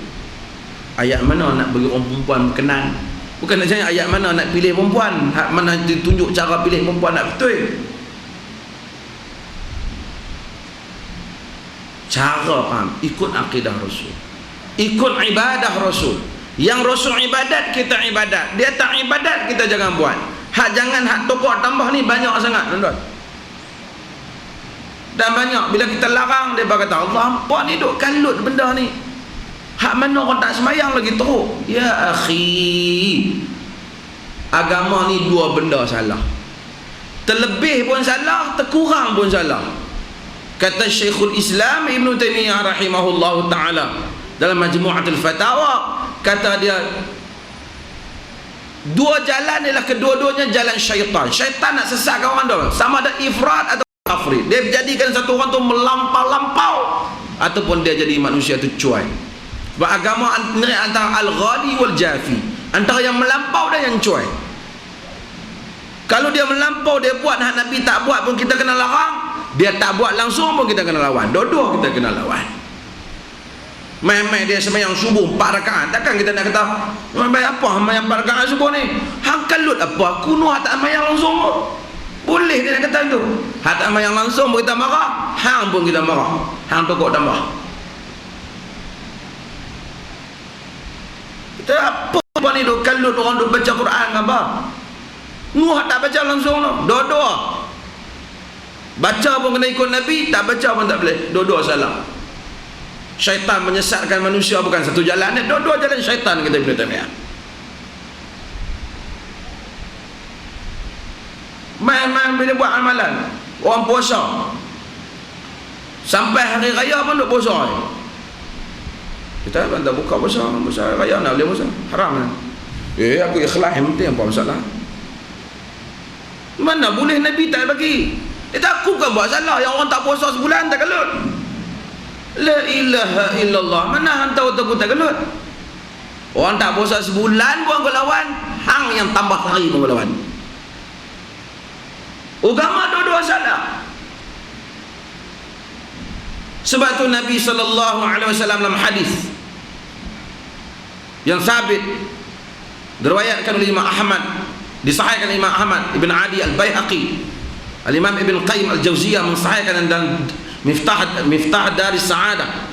ayat mana nak bagi orang perempuan berkenan. Bukan nak tanya ayat mana nak pilih perempuan, mana ditunjuk cara pilih perempuan nak betul. Cara faham, ikut akidah Rasul, ikut ibadah Rasul. Yang Rasul ibadat, kita ibadat. Dia tak ibadat, kita jangan buat. Jangan tokok tambah ni banyak sangat, tuan-tuan. Dan banyak bila kita larang, dia kata Allah apa ni duk kalut benda ni. Hak mana orang tak semayang lagi teruk. Ya akhi, agama ni 2 benda salah. Terlebih pun salah, terkurang pun salah. Kata Syekhul Islam Ibn Taymiyah rahimahullahu ta'ala dalam Majmu'atul Fatawa, kata dia 2 jalan ialah kedua-duanya jalan syaitan. Syaitan nak sesatkan orang tu, sama ada ifrat atau tafrid. Dia jadikan satu orang tu melampau-lampau, ataupun dia jadi manusia tu cuai. Sebab agama antara al-ghali wal jafi, antara yang melampau dan yang cuai. Kalau dia melampau, dia buat hak Nabi tak buat pun kita kena larang. Dia tak buat langsung pun kita kena lawan. Dua-dua kita kena lawan. Mai-mai dia sembahyang subuh 4 rakaat, takkan kita nak kata mai apa sembahyang 4 rakaat subuh ni hang kalut apa kuno tak sembahyang langsung pun boleh dia nak kata tu. Hak tak sembahyang langsung pun kita marah, hang pun kita marah, hang tokok tambah. Kita apa ni duk kalut orang duk baca Quran apa Nuh tak baca langsung no. Dua-dua. Baca pun kena ikut Nabi, tak baca pun tak boleh. Dua-dua salah. Syaitan menyesatkan manusia bukan satu jalan, dua-dua jalan syaitan, kata Ibn Taimiyah. Main-main bila buat amalan. Orang puasa sampai hari raya pun duk puasa. Kita tak buka puasa hari raya nak boleh puasa. Haram kan? Aku ikhlas yang penting, apa masalah? Mana boleh Nabi tak bagi? Aku kan buat salah. Yang orang tak puasa sebulan tak gelut. La ilaha illallah. Mana hang tahu aku tak gelut? Orang tak puasa sebulan pun aku lawan. Hang yang tambah hari pun aku lawan. Agama dua-dua salah. Sebab tu Nabi SAW dalam hadis yang sabit diriwayatkan oleh Imam Ahmad, disahihkan Imam Ahmad Ibn Adi Al-Baihaqi, Al-Imam Ibn Qayyim Al-Jauziyah mensahihkan dan Miftah Dari Sa'adah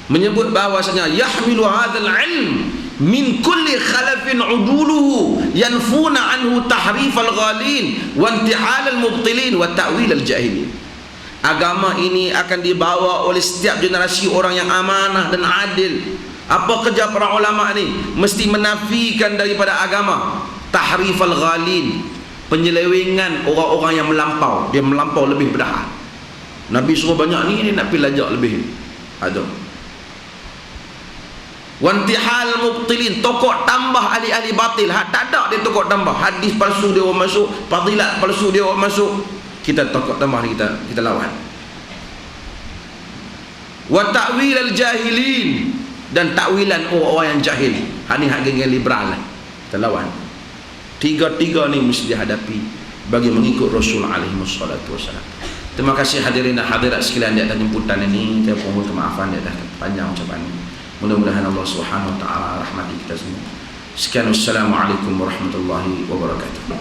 menyebut bahawasanya yahmilu hadzal ilm min kulli khalafin uduluhu yanfuna anhu tahrif al-ghalin wa intihal al-mubtilin wa ta'wil al-jahilin. Agama ini akan dibawa oleh setiap generasi orang yang amanah dan adil. Apa kerja para ulama ni? Mesti menafikan daripada agama tahrif al-ghalin, penyelewengan orang-orang yang melampau. Dia melampau lebih pada Nabi suruh banyak ni, dia nak pergi lajak lebih. Ada wantihal mubtilin, tokok tambah ahli-ahli batil. Tak ada dia tokok tambah. Hadis palsu dia orang masuk, fadilat palsu dia orang masuk, kita tokok tambah, kita lawan. Wa ta'wil al-jahilin, dan takwilan orang-orang yang jahil. Ni hak geng liberal lah, kita lawan. Tiga-tiga ni mesti dihadapi bagi mengikut Rasul alaihi wassalatu wassalam. Terima kasih hadirin dan hadirat sekalian di atas jemputan ini. Saya mohon kemaafan di atas panjang ucapan ini. Mudah-mudahan Allah Subhanahu wa taala rahmati kita semua. Sekian, wassalamualaikum warahmatullahi wabarakatuh.